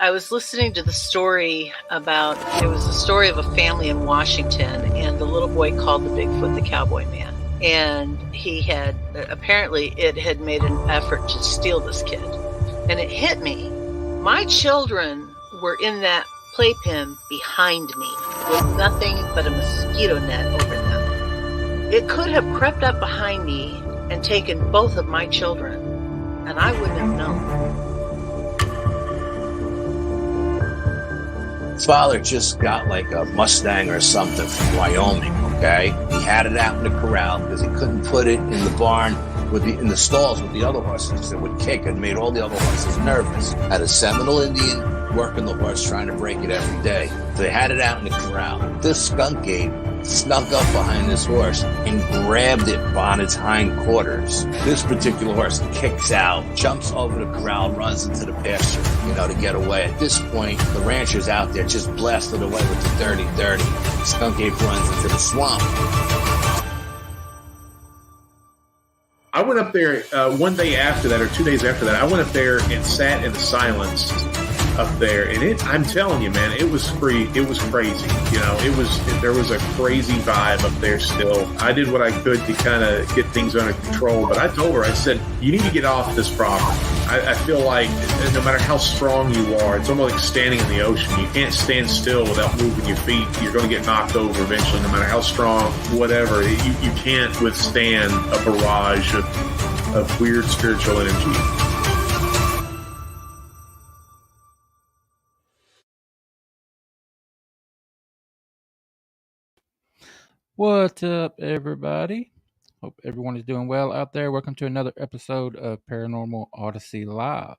I was listening to the story about, it was a story of a family in Washington, and the little boy called the Bigfoot the Cowboy Man. And he had, apparently it had made an effort to steal this kid. And it hit me. My children were in that playpen behind me with nothing but a mosquito net over them. It could have crept up behind me and taken both of my children, and I wouldn't have known. Father just got like a Mustang or something from Wyoming, okay? He had it out in the corral because he couldn't put it in the barn in the stalls with the other horses. It would kick and made all the other horses nervous. Had a Seminole Indian working the horse, trying to break it every day. So they had it out in the corral. This skunk ape snuck up behind this horse and grabbed it on its hind quarters. This particular horse kicks out, jumps over the corral, runs into the pasture, to get away. At this point, the rancher's out there just blasted away with the dirty. Skunk ape runs into the swamp. I went up there one day after that, or 2 days after that. I went up there and sat in the silence up there, and I'm telling you, man, it was free. It was crazy. There was a crazy vibe up there still. I did what I could to kind of get things under control, but I told her, I said, you need to get off this property. I feel like no matter how strong you are, it's almost like standing in the ocean. You can't stand still without moving your feet. You're going to get knocked over eventually, no matter how strong, whatever. You can't withstand a barrage of weird spiritual energy. What's up, everybody? Hope everyone is doing well out there. Welcome to another episode of Paranormal Odyssey Live.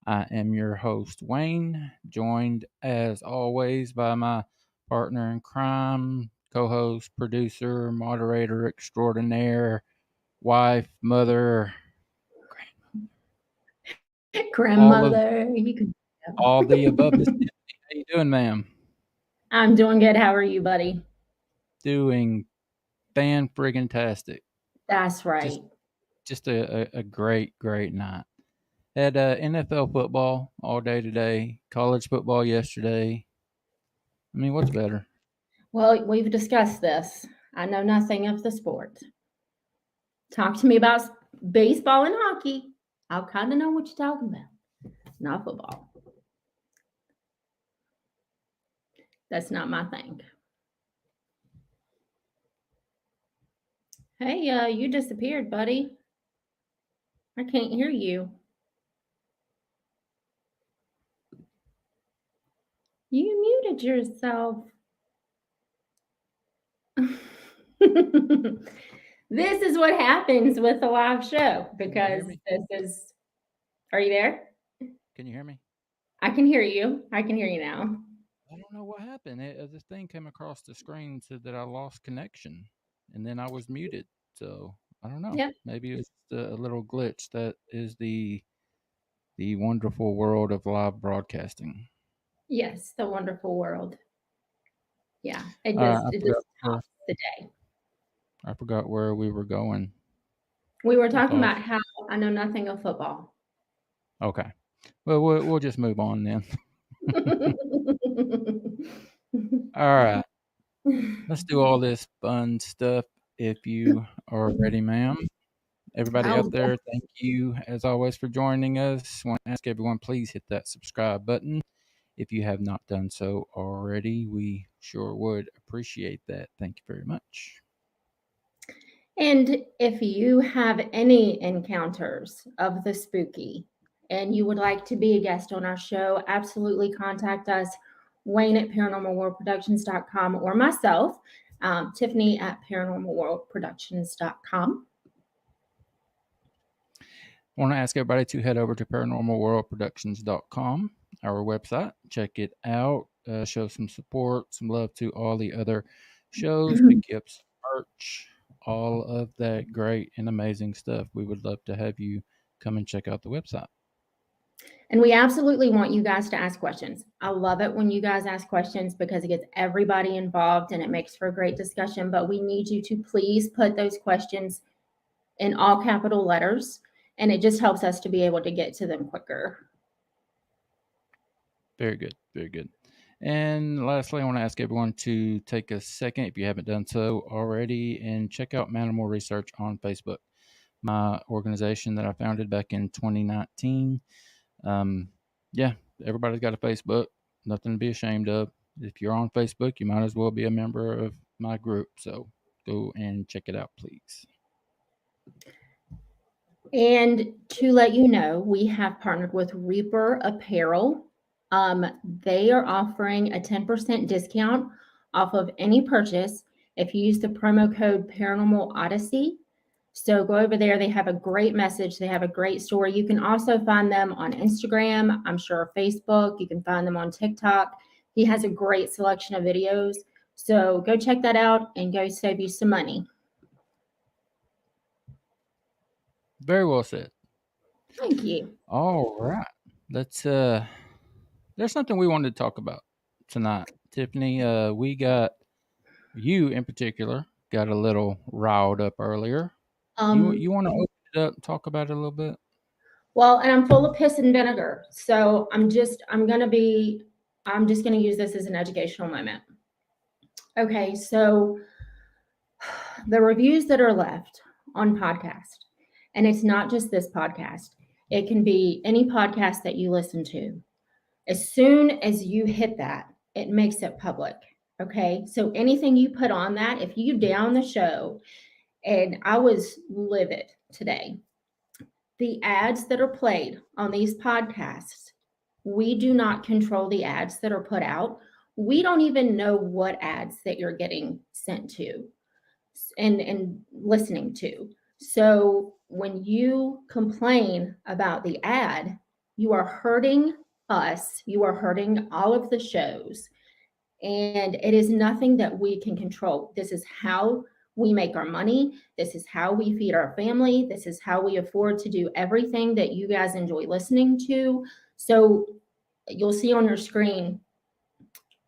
I am your host, Wayne, joined as always by my partner in crime, co-host, producer, moderator extraordinaire, wife, mother, grandmother. All the above. How you doing, ma'am? I'm doing good. How are you, buddy? Doing fan-friggin-tastic. That's right. Just a great night. Had NFL football all day today, college football yesterday. I mean, what's better? Well, we've discussed this. I know nothing of the sport. Talk to me about baseball and hockey. I'll kind of know what you're talking about. Not football. That's not my thing. Hey, you disappeared, buddy. I can't hear you. You muted yourself. This is what happens with a live show because this is. Are you there? Can you hear me? I can hear you. I can hear you now. I don't know what happened. This thing came across the screen and said that I lost connection, and then I was muted. So I don't know. Yep. Maybe it's a little glitch. That is the wonderful world of live broadcasting. Yes, the wonderful world. Yeah, it just stops the day. I forgot where we were going. We were talking about how I know nothing of football. Okay. Well, we'll just move on then. All right. Let's do all this fun stuff if you are ready, ma'am. Everybody out there, thank you as always for joining us. I want to ask everyone, please hit that subscribe button. If you have not done so already, we sure would appreciate that. Thank you very much. And if you have any encounters of the spooky and you would like to be a guest on our show, absolutely contact us, Wayne at paranormalworldproductions.com or myself, Tiffany at paranormalworldproductions.com. I want to ask everybody to head over to paranormalworldproductions.com, our website. Check it out. Show some support, some love to all the other shows, pick you up some merch, all of that great and amazing stuff. We would love to have you come and check out the website. And we absolutely want you guys to ask questions. I love it when you guys ask questions because it gets everybody involved and it makes for a great discussion. But we need you to please put those questions in all capital letters, and it just helps us to be able to get to them quicker. Very good. Very good. And lastly, I want to ask everyone to take a second, if you haven't done so already, and check out Manimal Research on Facebook, my organization that I founded back in 2019. Yeah, everybody's got a Facebook. Nothing to be ashamed of. If you're on Facebook, you might as well be a member of my group. So go and check it out, please. And to let you know, we have partnered with Reaper Apparel. They are offering a 10% discount off of any purchase if you use the promo code Paranormal Odyssey. So go over there. They have a great message. They have a great story. You can also find them on Instagram, I'm sure Facebook. You can find them on TikTok. He has a great selection of videos. So go check that out and go save you some money. Very well said. Thank you. All right. Let's there's something we wanted to talk about tonight. Tiffany, we got you in particular got a little riled up earlier. You want to open it up and talk about it a little bit? Well, and I'm full of piss and vinegar. So I'm just going to use this as an educational moment. Okay. So the reviews that are left on podcast, and it's not just this podcast, it can be any podcast that you listen to. As soon as you hit that, it makes it public. Okay. So anything you put on that, if you down the show, and I was livid today, the ads that are played on these podcasts, we do not control the ads that are put out. We don't even know what ads that you're getting sent to and listening to. So when you complain about the ad, you are hurting us, you are hurting all of the shows, and it is nothing that we can control. This is how we make our money. This is how we feed our family. This is how we afford to do everything that you guys enjoy listening to. So you'll see on your screen,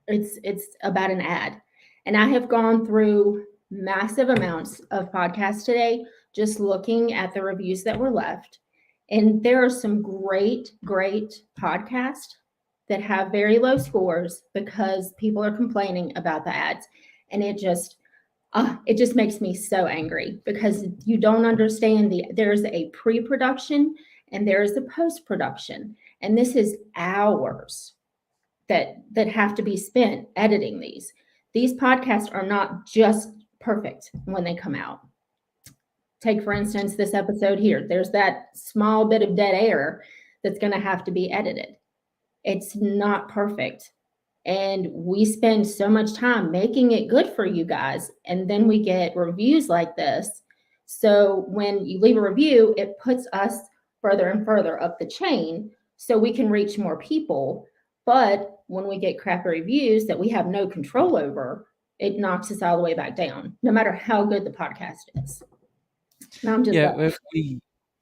it's about an ad. And I have gone through massive amounts of podcasts today, just looking at the reviews that were left. And there are some great podcasts that have very low scores because people are complaining about the ads. And it just makes me so angry because you don't understand there's a pre-production and there's a post-production. And this is hours that have to be spent editing these. These podcasts are not just perfect when they come out. Take, for instance, this episode here. There's that small bit of dead air that's going to have to be edited. It's not perfect. And we spend so much time making it good for you guys. And then we get reviews like this. So when you leave a review, it puts us further and further up the chain so we can reach more people. But when we get crappy reviews that we have no control over, it knocks us all the way back down, no matter how good the podcast is.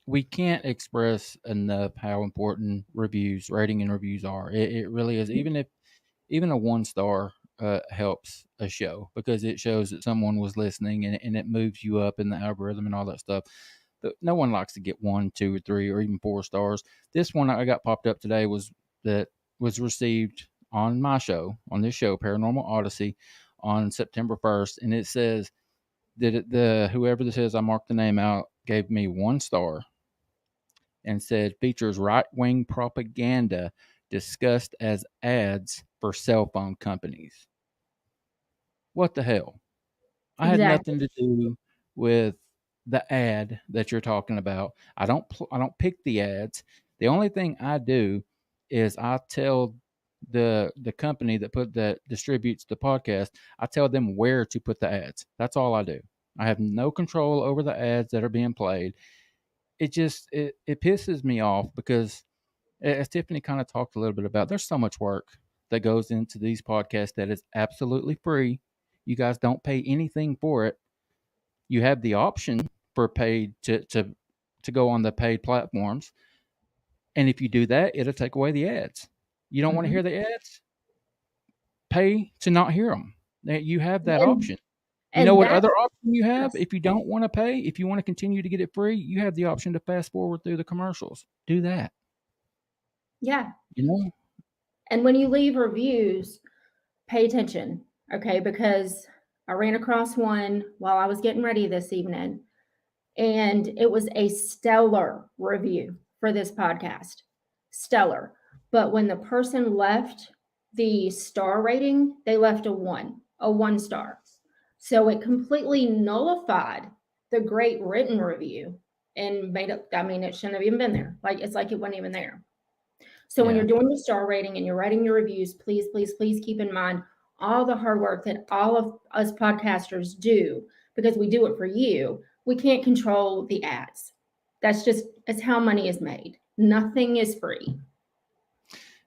We can't express enough how important rating and reviews are. It really is. Even a 1-star helps a show because it shows that someone was listening and it moves you up in the algorithm and all that stuff. But no one likes to get 1, 2, or 3, or even 4 stars. This one I got popped up today was received on this show, Paranormal Odyssey, on September 1st, and it says that whoever this is, I marked the name out, gave me 1 star and said features right-wing propaganda discussed as ads for cell phone companies. What the hell? I had nothing to do with the ad that you're talking about. I don't pick the ads. The only thing I do is I tell the company that distributes the podcast, I tell them where to put the ads. That's all I do. I have no control over the ads that are being played. It just it pisses me off because, as Tiffany kind of talked a little bit about, there's so much work that goes into these podcasts that is absolutely free. You guys don't pay anything for it. You have the option for paid to go on the paid platforms. And if you do that, it'll take away the ads. You don't want to hear the ads? Pay to not hear them. You have that option. You know what other option you have? If you don't want to pay, if you want to continue to get it free, you have the option to fast forward through the commercials. Do that. Yeah. You know? And when you leave reviews, pay attention, okay? Because I ran across one while I was getting ready this evening, and it was a stellar review for this podcast. Stellar. But when the person left the star rating, they left a 1 star. So it completely nullified the great written review and made it, I mean, it shouldn't have even been there. Like, it's like it wasn't even there. So when Yeah. you're doing the star rating and you're writing your reviews, please, please, please keep in mind all the hard work that all of us podcasters do, because we do it for you. We can't control the ads. It's how money is made. Nothing is free.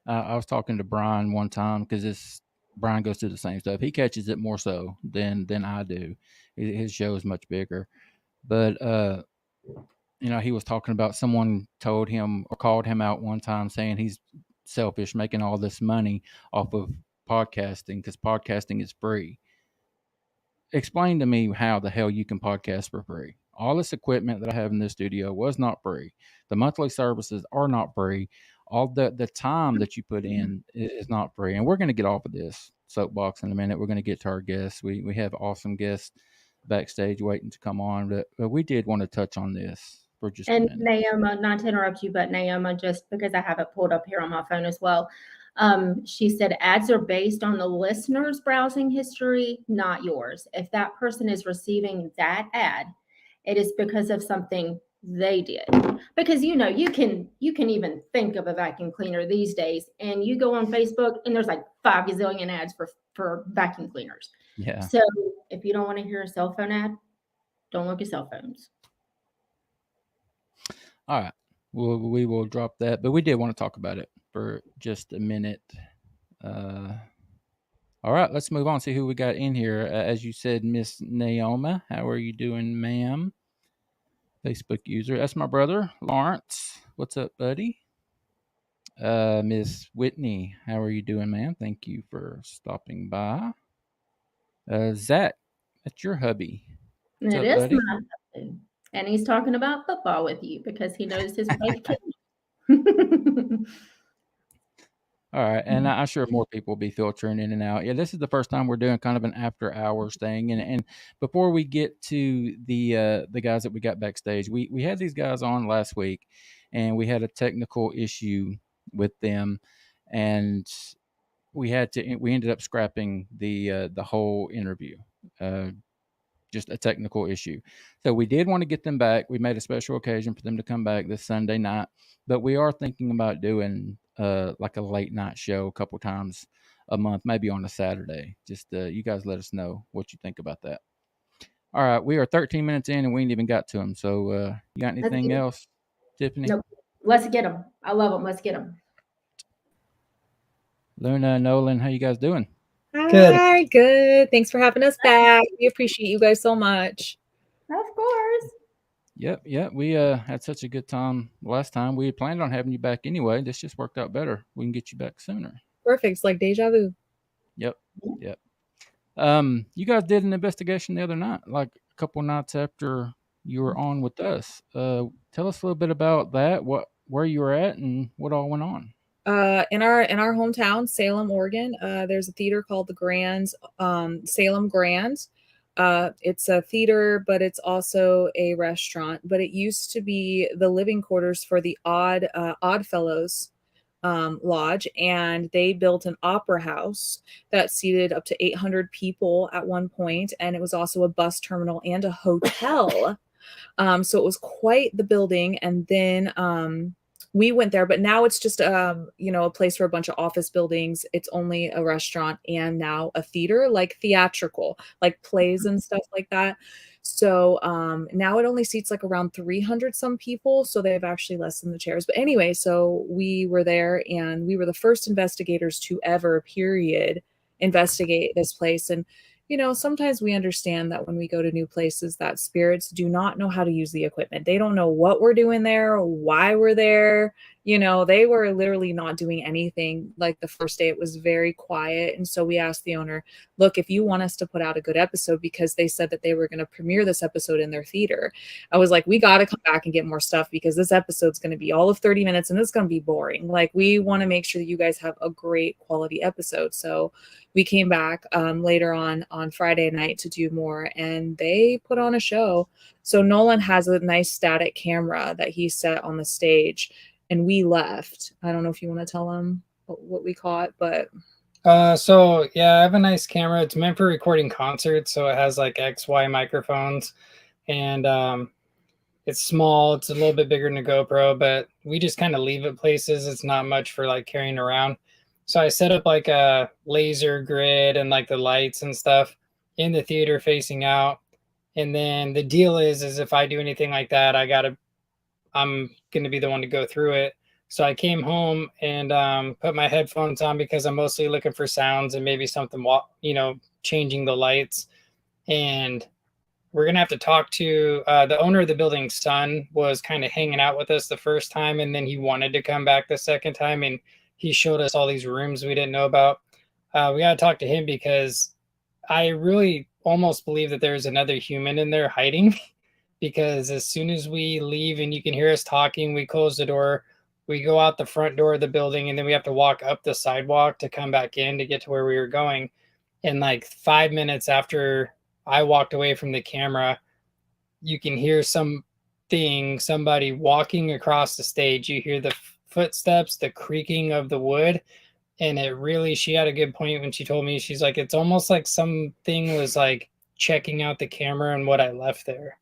I was talking to Brian one time because Brian goes through the same stuff. He catches it more so than I do. His show is much bigger, but he was talking about someone told him or called him out one time saying he's selfish, making all this money off of podcasting because podcasting is free. Explain to me how the hell you can podcast for free. All this equipment that I have in this studio was not free. The monthly services are not free. All the time that you put in is not free. And we're going to get off of this soapbox in a minute. We're going to get to our guests. We have awesome guests backstage waiting to come on, but we did want to touch on this for just a minute. Naoma, not to interrupt you, but Naoma, just because I have it pulled up here on my phone as well. She said ads are based on the listener's browsing history, not yours. If that person is receiving that ad, it is because of something they did. Because you can even think of a vacuum cleaner these days, and you go on Facebook and there's like 5 gazillion ads for vacuum cleaners. Yeah. So if you don't want to hear a cell phone ad, don't look at cell phones. All right. We will drop that, but we did want to talk about it for just a minute. All right, let's move on. See who we got in here. As you said, Miss Naoma, how are you doing, ma'am? Facebook user. That's my brother, Lawrence. What's up, buddy? Miss Whitney, how are you doing, ma'am? Thank you for stopping by. Zach, that's your hubby. What's It up, is buddy? my husband. And he's talking about football with you because he knows his wife can. All right, and I'm sure more people will be filtering in and out. Yeah, this is the first time we're doing kind of an after hours thing, and before we get to the guys that we got backstage, we had these guys on last week, and we had a technical issue with them, and we ended up scrapping the whole interview. Just a technical issue. So we did want to get them back. We made a special occasion for them to come back this Sunday night, but we are thinking about doing like a late night show a couple times a month, maybe on a Saturday. Just you guys let us know what you think about that. All right, we are 13 minutes in and we ain't even got to them. So you got anything else, Tiffany? Nope. Let's get them. I love them. Let's get them. Luna and Nolan, how you guys doing? Hi, good. Thanks for having us back. We appreciate you guys so much. Of course. Yep. We had such a good time last time. We had planned on having you back anyway. This just worked out better. We can get you back sooner. Perfect. It's like deja vu. Yep. You guys did an investigation the other night, like a couple nights after you were on with us. Tell us a little bit about that, where you were at and what all went on. In our hometown, Salem, Oregon, there's a theater called the Grand, Salem Grand. It's a theater, but it's also a restaurant. But it used to be the living quarters for the Oddfellows Lodge, and they built an opera house that seated up to 800 people at one point, and it was also a bus terminal and a hotel. So it was quite the building. And then we went there, but now it's just a place for a bunch of office buildings. It's only a restaurant and now a theater, like theatrical, like plays and stuff like that. So now it only seats like around 300 some people. So they've actually lessened the chairs. But anyway, so we were there and we were the first investigators to ever, investigate this place. And sometimes we understand that when we go to new places that spirits do not know how to use the equipment. They don't know what we're doing there, why we're there. You know, they were literally not doing anything. Like the first day, it was very quiet. And so we asked the owner, look, if you want us to put out a good episode, because they said that they were going to premiere this episode in their theater, I was like, we got to come back and get more stuff, because this episode's going to be all of 30 minutes and it's going to be boring. Like, we want to make sure that you guys have a great quality episode. So we came back later on Friday night to do more, and they put on a show. So Nolan has a nice static camera that he set on the stage, and we left. I don't know if you want to tell them what we caught, but so yeah, I have a nice camera. It's meant for recording concerts, so it has like XY microphones, and it's small. It's a little bit bigger than a GoPro, but we just kind of leave it places. It's not much for like carrying around. So I set up like a laser grid and like the lights and stuff in the theater facing out. And then the deal is if I do anything like that, I'm going to be the one to go through it. So I came home and put my headphones on, because I'm mostly looking for sounds and maybe something, changing the lights. And we're going to have to talk to the owner of the building's son. Was kind of hanging out with us the first time, and then he wanted to come back the second time, and he showed us all these rooms we didn't know about. We got to talk to him, because I really almost believe that there's another human in there hiding. Because as soon as we leave and you can hear us talking, we close the door, we go out the front door of the building, and then we have to walk up the sidewalk to come back in to get to where we were going. And like 5 minutes after I walked away from the camera, you can hear somebody walking across the stage. You hear the footsteps, the creaking of the wood. And she had a good point when she told me, she's like, it's almost like something was like checking out the camera and what I left there.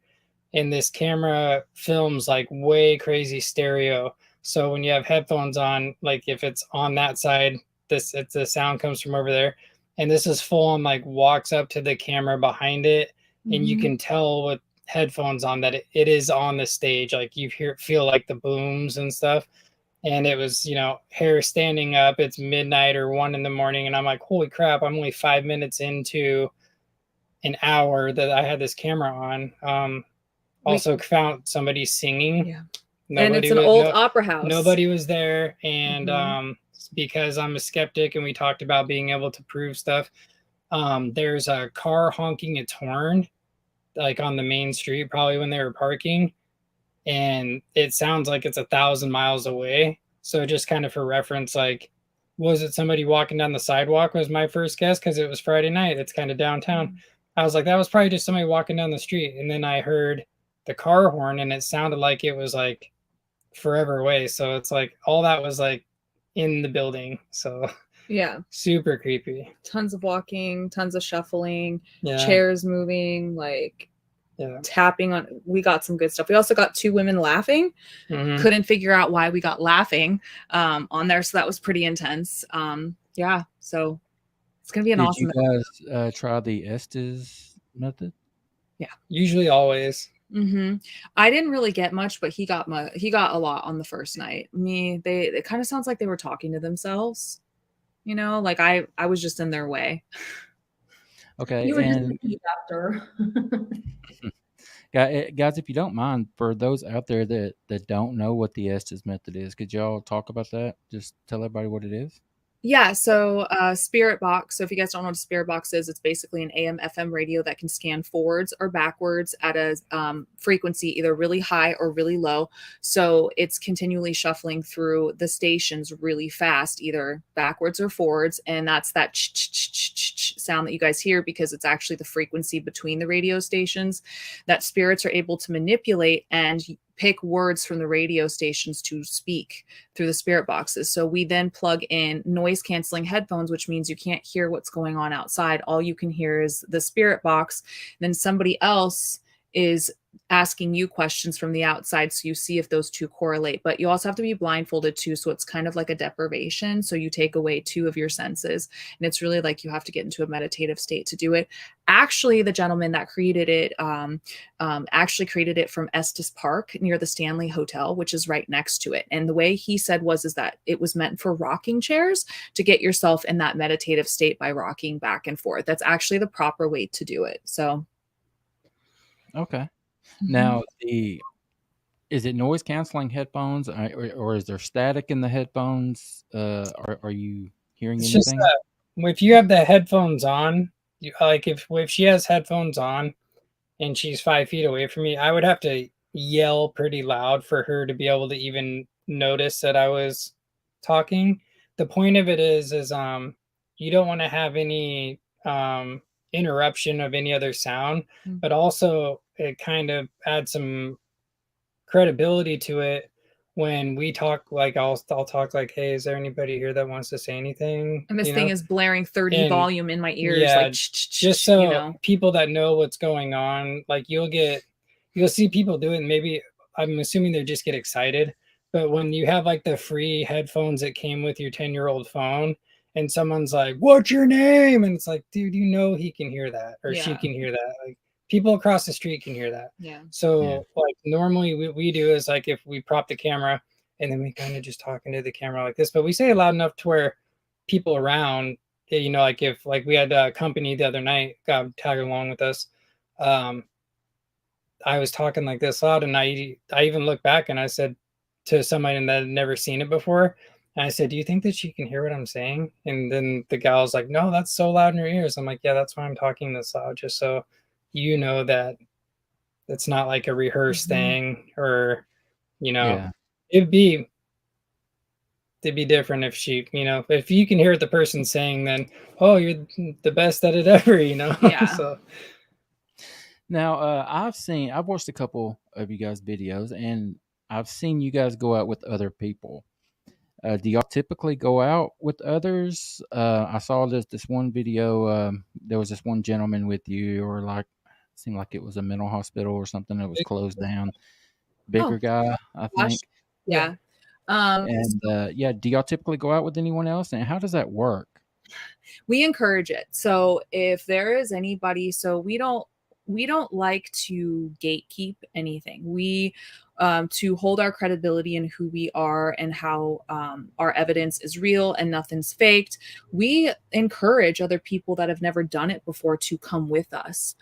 And this camera films like way crazy stereo. So when you have headphones on, like if it's on that side, the sound comes from over there. And this is full on, like walks up to the camera behind it. Mm-hmm. And you can tell with headphones on that it is on the stage. Like you feel like the booms and stuff. And it was, hair standing up. It's midnight or 1 a.m. And I'm like, holy crap, I'm only 5 minutes into an hour that I had this camera on. Also found somebody singing. Yeah. And it's an old opera house. Nobody was there. And because I'm a skeptic and we talked about being able to prove stuff, there's a car honking its horn, like on the main street, probably when they were parking. And it sounds like it's 1,000 miles away. So just kind of for reference, like, was it somebody walking down the sidewalk was my first guess, because it was Friday night. It's kind of downtown. I was like, that was probably just somebody walking down the street. And then I heard the car horn, and it sounded like it was like forever away. So it's like all that was like in the building. So yeah, super creepy. Tons of walking, tons of shuffling, chairs moving, like tapping on. We got some good stuff. We also got 2 women laughing. Couldn't figure out why we got laughing on there. So that was pretty intense. So it's gonna be an awesome. Did you guys try the Estes method? Yeah, usually always. I didn't really get much, but he got a lot on the first night. It kind of sounds like they were talking to themselves, like I was just in their way. Okay. You were just after. Guys, if you don't mind, for those out there that don't know what the Estes method is, could y'all talk about that? Just tell everybody what it is. Yeah, so Spirit Box. So if you guys don't know what a Spirit Box is, it's basically an AM FM radio that can scan forwards or backwards at a frequency either really high or really low. So it's continually shuffling through the stations really fast, either backwards or forwards. And that's that sound that you guys hear, because it's actually the frequency between the radio stations that spirits are able to manipulate and pick words from the radio stations to speak through the spirit boxes. So we then plug in noise canceling headphones, which means you can't hear what's going on outside. All you can hear is the spirit box. Then somebody else is asking you questions from the outside, so you see if those two correlate. But you also have to be blindfolded too, so it's kind of like a deprivation. So you take away 2 of your senses, and it's really like you have to get into a meditative state to do it. Actually, the gentleman that created it actually created it from Estes Park near the Stanley Hotel, which is right next to it. And the way he said is that it was meant for rocking chairs, to get yourself in that meditative state by rocking back and forth. That's actually the proper way to do it. So okay. Now, is it noise canceling headphones, or is there static in the headphones? Are you hearing It's just anything? if you have the headphones on, like if she has headphones on and she's 5 feet away from me, I would have to yell pretty loud for her to be able to even notice that I was talking. The point of it is you don't want to have any interruption of any other sound, but also it kind of adds some credibility to it when we talk. Like I'll talk like, hey, is there anybody here that wants to say anything? And this thing is blaring 30 And volume in my ears, yeah, like just you so know. people that know what's going on, like you'll see people do it, and maybe I'm assuming they just get excited. But when you have like the free headphones that came with your 10-year-old phone, and someone's like, "What's your name?" and it's like, dude, you know he can hear that, or she Yeah. can hear that. Like people across the street can hear that. Yeah. So like normally what we do is like if we prop the camera and then we kind of just talk into the camera like this, but we say it loud enough to where people around, you know, like if like we had a company the other night tag along with us, I was talking like this loud, and I even looked back and I said to somebody that had never seen it before, and I said, "Do you think that she can hear what I'm saying?" And then the gal was like, "No, that's so loud in your ears." I'm like, "Yeah, that's why I'm talking this loud, just so you know that it's not like a rehearsed thing, or you know, Yeah. it'd be different if she, you know, if you can hear what the person saying, then oh, you're the best at it ever, you know." Yeah. So Now, I've watched a couple of you guys' videos, and I've seen you guys go out with other people. Do y'all typically go out with others? I saw this one video. There was this one gentleman with you, or like seemed like it was a mental hospital or something that was closed down. Bigger Oh, guy, I gosh. think. Yeah. And yeah, do y'all typically go out with anyone else, and how does that work? We encourage it. So if there is anybody, so we don't like to gatekeep anything. We to hold our credibility in who we are and how our evidence is real and nothing's faked. We encourage other people that have never done it before to come with us.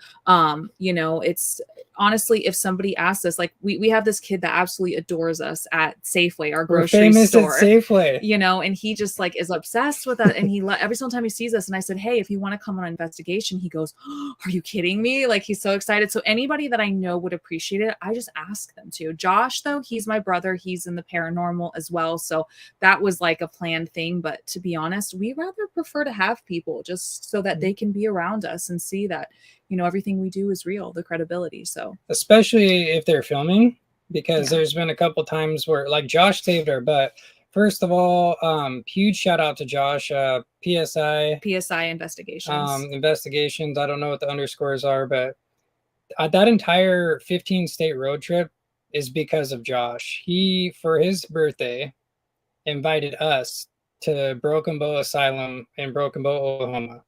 You know, it's honestly, if somebody asks us, like we have this kid that absolutely adores us at Safeway, our we're grocery famous store. at Safeway. You know, and he just like is obsessed with it. And every single time he sees us, and I said, "Hey, if you want to come on an investigation," he goes, "Oh, are you kidding me?" Like he's so excited. So anybody that I know would appreciate it, I just ask them to. Josh, though, he's my brother. He's in the paranormal as well. So that was like a planned thing. But to be honest, we rather prefer to have people just so that they can be around us and see that, you know, everything we do is real, the credibility. So especially if they're filming, because there's been a couple times where like Josh saved our butt. First of all, huge shout out to Josh. PSI investigations. Investigations. I don't know what the underscores are, but that entire 15 state road trip is because of Josh. He, for his birthday, invited us to Broken Bow Asylum in Broken Bow, Oklahoma.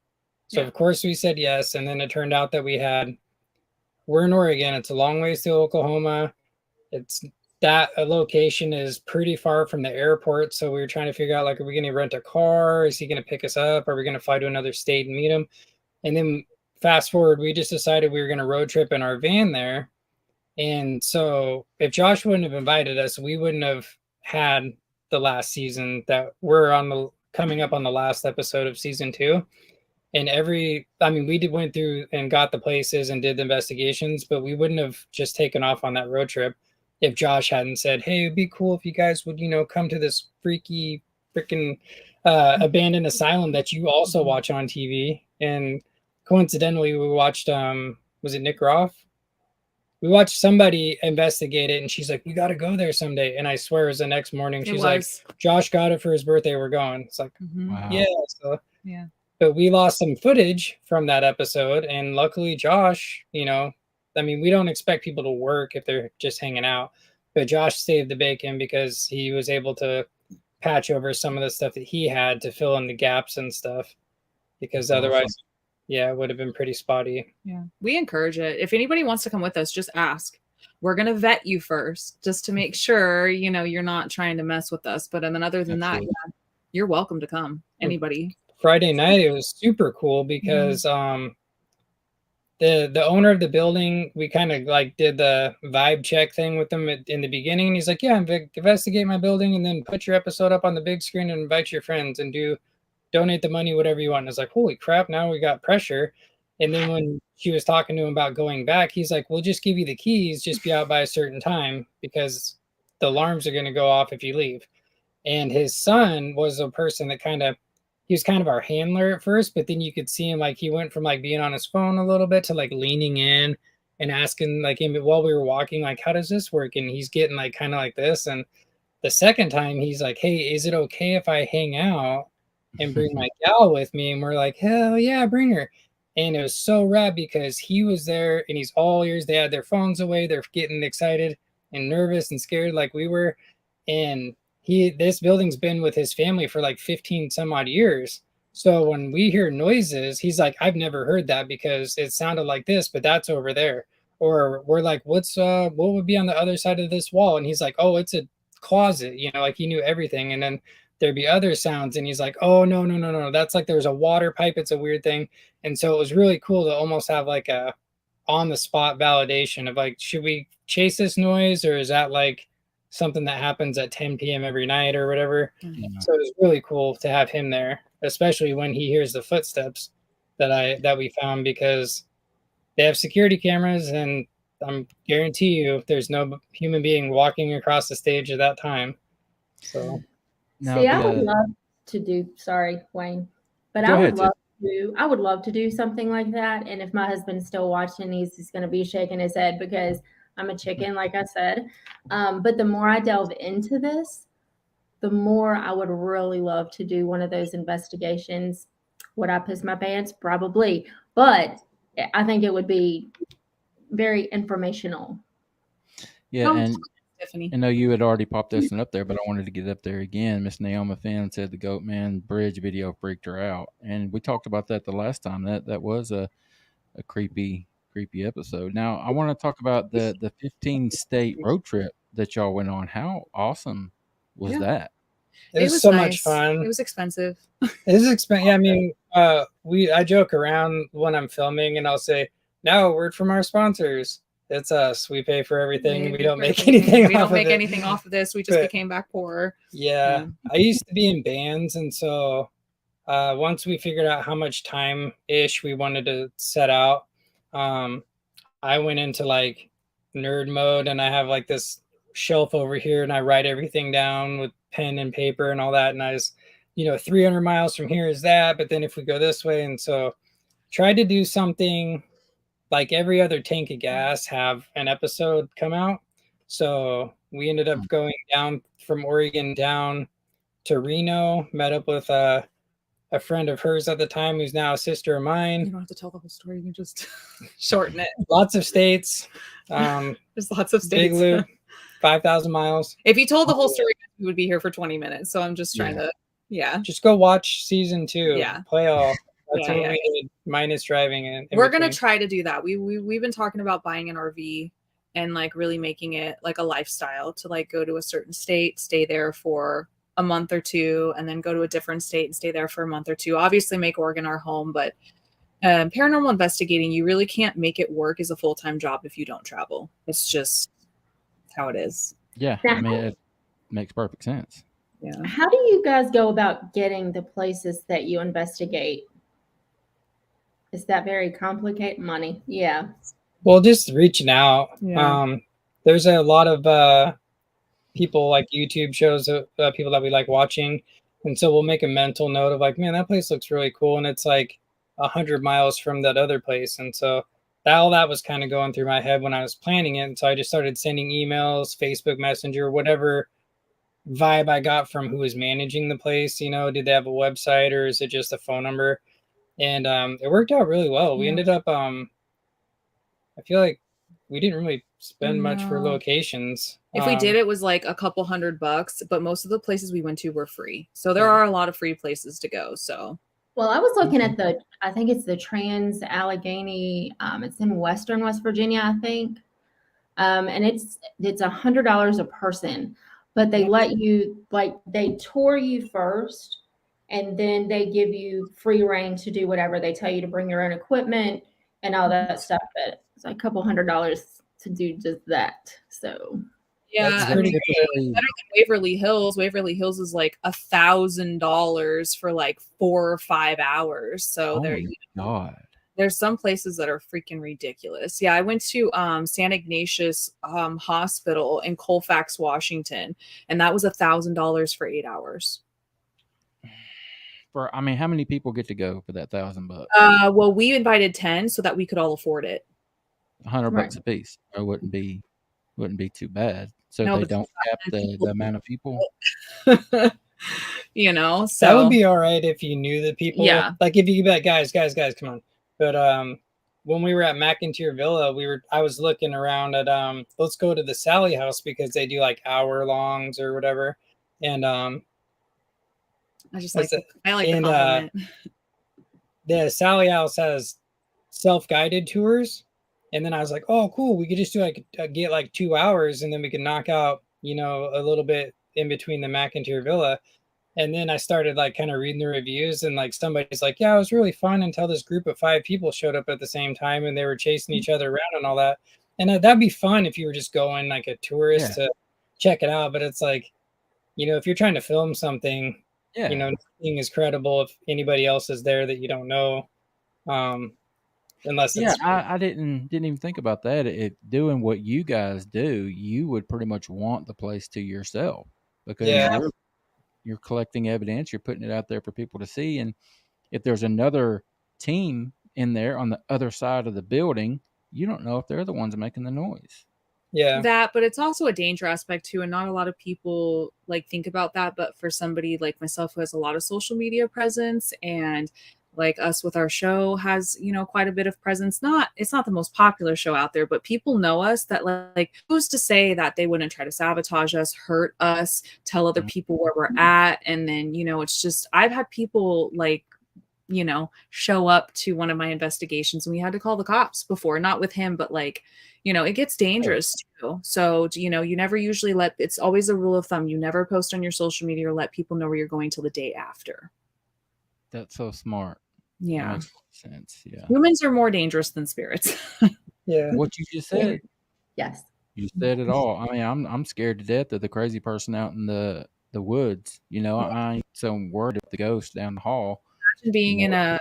So of course we said yes, and then it turned out that we're in Oregon. It's a long ways to Oklahoma. It's that location is pretty far from the airport. So we were trying to figure out, like, are we going to rent a car? Is he going to pick us up? Are we going to fly to another state and meet him? And then fast forward, we just decided we were going to road trip in our van there. And so if Josh wouldn't have invited us, we wouldn't have had the last season that we're coming up on the last episode of season 2. And we went through and got the places and did the investigations, but we wouldn't have just taken off on that road trip if Josh hadn't said, "Hey, it'd be cool if you guys would, you know, come to this freaking abandoned asylum that you also watch on TV." And coincidentally, we watched, was it Nick Roth? We watched somebody investigate it, and she's like, "We got to go there someday." And I swear it was the next morning. She's like, "Josh got it for his birthday. We're going." It's like, Wow. yeah. So, yeah. But we lost some footage from that episode, and luckily Josh, you know, I mean, we don't expect people to work if they're just hanging out, but Josh saved the bacon because he was able to patch over some of the stuff that he had to fill in the gaps and stuff, because otherwise, yeah, it would have been pretty spotty. Yeah, we encourage it. If anybody wants to come with us, just ask. We're going to vet you first just to make sure, you know, you're not trying to mess with us. But then other than that, yeah, you're welcome to come. Anybody. Friday night, it was super cool because the owner of the building, we kind of like did the vibe check thing with them in the beginning, and he's like, yeah, investigate my building and then put your episode up on the big screen and invite your friends and donate the money, whatever you want. And I was like, holy crap, now we got pressure. And then when she was talking to him about going back, he's like, we'll just give you the keys, just be out by a certain time because the alarms are going to go off if you leave. And his son was a person that he was kind of our handler at first, but then you could see him, like, he went from like being on his phone a little bit to like leaning in and asking like him while we were walking, like, how does this work? And he's getting like kind of like this. And the second time he's like, hey, is it okay if I hang out and bring my gal with me? And we're like, hell yeah, bring her. And it was so rad because he was there and he's all ears. They had their phones away. They're getting excited and nervous and scared like we were. And this building's been with his family for like 15 some odd years. So when we hear noises, he's like, I've never heard that because it sounded like this, but that's over there. Or we're like, what would be on the other side of this wall? And he's like, oh, it's a closet, like he knew everything. And then there'd be other sounds and he's like, oh, no, that's like there's a water pipe. It's a weird thing. And so it was really cool to almost have like a on the spot validation of like, should we chase this noise or is that like something that happens at 10 p.m. every night or whatever? Yeah. So it was really cool to have him there, especially when he hears the footsteps that we found, because they have security cameras and I'm guarantee you there's no human being walking across the stage at that time. So Now, See, I would love to do, sorry, Wayne, but Go I ahead, would love to do something like that. And if my husband's still watching, he's going to be shaking his head because I'm a chicken, like I said. But the more I delve into this, the more I would really love to do one of those investigations. Would I piss my pants? Probably. But I think it would be very informational. Yeah, and Tiffany. I know you had already popped this one up there, but I wanted to get up there again. Miss Naomi Finn said the Goat Man Bridge video freaked her out, and we talked about that the last time. That was a creepy episode. Now I want to talk about the 15 state road trip that y'all went on. How awesome was Yeah. that? it was so much fun. It was expensive. It is expensive. Yeah, I mean, I joke around when I'm filming and I'll say, now a word from our sponsors. It's us. We pay for everything. We don't make anything. We don't make anything off of this. We just became back poorer. Yeah, I used to be in bands, and so once we figured out how much time ish we wanted to set out, I went into like nerd mode, and I have like this shelf over here, and I write everything down with pen and paper and all that. And I was, 300 miles from here is that, but then if we go this way, and so tried to do something like every other tank of gas, have an episode come out. So we ended up going down from Oregon down to Reno, met up with a friend of hers at the time who's now a sister of mine. You don't have to tell the whole story. You can just shorten it. Lots of states. There's lots of states. Big loop, 5,000 miles. If you told the whole story, we would be here for 20 minutes. So I'm just trying to, Just go watch season 2. Yeah. Play all. That's what we did, minus driving. And we're going to try to do that. We've been talking about buying an RV and like really making it like a lifestyle to like go to a certain state, stay there for a month or two, and then go to a different state and stay there for a month or two. Obviously make Oregon our home, but paranormal investigating, you really can't make it work as a full-time job if you don't travel. It's just how it is. Yeah, I mean, it makes perfect sense. Yeah. How do you guys go about getting the places that you investigate? Is that very complicated? Money? Yeah. Well, just reaching out. Yeah. There's a lot of people like YouTube shows, people that we like watching. And so we'll make a mental note of like, man, that place looks really cool. And it's like 100 miles from that other place. And so all that was kind of going through my head when I was planning it. And so I just started sending emails, Facebook Messenger, whatever vibe I got from who was managing the place. Did they have a website or is it just a phone number? And it worked out really well. We ended up, I feel like we didn't really spend much for locations. If we did, it was like a couple $100, but most of the places we went to were free. So there are a lot of free places to go. So, well, I was looking at I think it's the Trans Allegheny. It's in Western West Virginia, I think. And it's $100 a person, but they let you, like, they tour you first. And then they give you free reign to do whatever. They tell you to bring your own equipment. and all that stuff. But it's like a couple $100 to do just that. So Yeah, That's I pretty mean, cool. it's better than Waverly Hills. Waverly Hills is like $1,000 for like 4 or 5 hours. So Oh there, my God. there's some places that are freaking ridiculous. Yeah, I went to San Ignatius Hospital in Colfax, Washington, and that was $1,000 for 8 hours. I mean, how many people get to go for that $1,000? Well, we invited 10 so that we could all afford it. $100 Right. a piece. It wouldn't be too bad. So No, they but don't cap the amount of people. You know, so That would be all right if you knew the people. Yeah. Like if you could be like, guys, come on. But when we were at McIntyre Villa, I was looking around at let's go to the Sally House because they do like hour longs or whatever. And I just like What's I like and, the compliment. the Sally House has self-guided tours. And then I was like, oh, cool. We could just do get like 2 hours and then we could knock out, you know, a little bit in between the McIntyre Villa. And then I started like kind of reading the reviews and like somebody's like, yeah, it was really fun until this group of 5 people showed up at the same time and they were chasing each other around and all that. And that'd be fun if you were just going like a tourist to check it out. But it's like, you know, if you're trying to film something, you know, nothing is credible if anybody else is there that you don't know. Unless it's I didn't even think about that. If doing what you guys do, you would pretty much want the place to yourself because you're collecting evidence, you're putting it out there for people to see, and if there's another team in there on the other side of the building, you don't know if they're the ones making the noise. Yeah. That, but it's also a danger aspect too, and not a lot of people like think about that. But for somebody like myself who has a lot of social media presence and like us with our show has, you know, quite a bit of presence. It's not the most popular show out there, but people know us that like who's to say that they wouldn't try to sabotage us, hurt us, tell other people where we're at. And then, you know, it's just, I've had people like, you know, show up to one of my investigations and we had to call the cops before, not with him, but like, you know, it gets dangerous too. So, you know, you never usually it's always a rule of thumb. You never post on your social media or let people know where you're going till the day after. That's so smart. Yeah. That makes sense. Yeah. Humans are more dangerous than spirits. Yeah. What you just said. Yes. You said it all. I mean, I'm scared to death of the crazy person out in the woods. You know, I ain't so worried of the ghost down the hall. Imagine being in an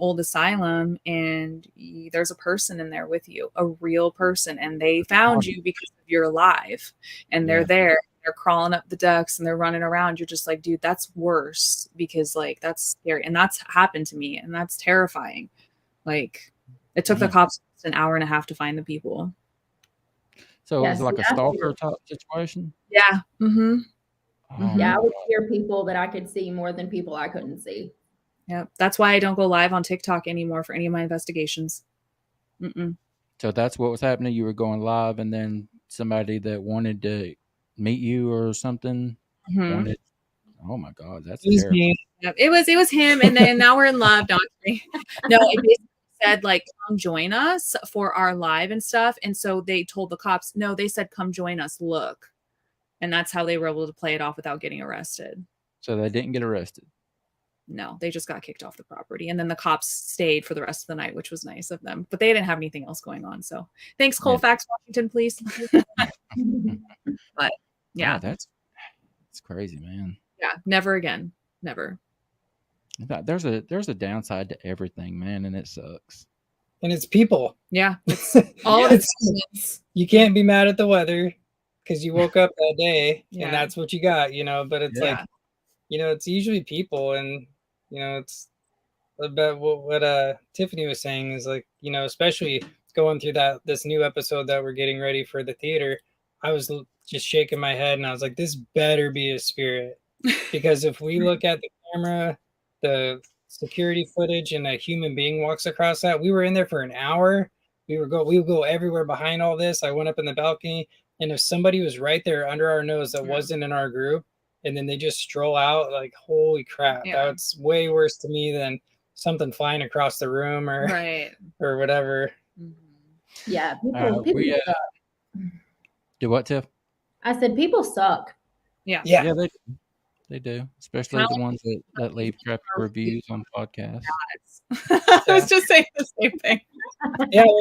old asylum and there's a person in there with you, a real person, and they found you because you're alive and they're there. They're crawling up the ducts and they're running around. You're just like, dude, that's worse because like that's scary. And that's happened to me and that's terrifying. Like it took the cops an hour and a half to find the people. So it was like a stalker type situation? Yeah. Mm-hmm. Yeah, I would hear people that I could see more than people I couldn't see. Yeah. That's why I don't go live on TikTok anymore for any of my investigations. Mm-mm. So that's what was happening. You were going live and then somebody that wanted to meet you or something wanted. Oh my God, that's terrible. Yep. It was him, and then now we're in love. No, it basically said like, come join us for our live and stuff. And so they told the cops, no, they said, come join us. Look, and that's how they were able to play it off without getting arrested. So they didn't get arrested. No, they just got kicked off the property, and then the cops stayed for the rest of the night, which was nice of them. But they didn't have anything else going on. So thanks, Colfax, Washington, please. But yeah, that's crazy, man. Yeah, never again, never. There's a downside to everything, man, and it sucks. And it's people. Yeah, it's all it's you can't be mad at the weather because you woke up that day and that's what you got, you know. But it's like, you know, it's usually people, and you know, it's about what Tiffany was saying is like, you know, especially going through this new episode that we're getting ready for the theater. I was just shaking my head and I was like, this better be a spirit, because if we look at the camera, the security footage, and a human being walks across that, we were in there for an hour. We would go everywhere behind all this. I went up in the balcony, and if somebody was right there under our nose that wasn't in our group, and then they just stroll out, like, holy crap, that's way worse to me than something flying across the room or whatever. Yeah, people suck. Do what, Tiff? I said people suck. Yeah, they do, especially the ones that leave crap reviews on podcasts. I was just saying the same thing. Yeah, well,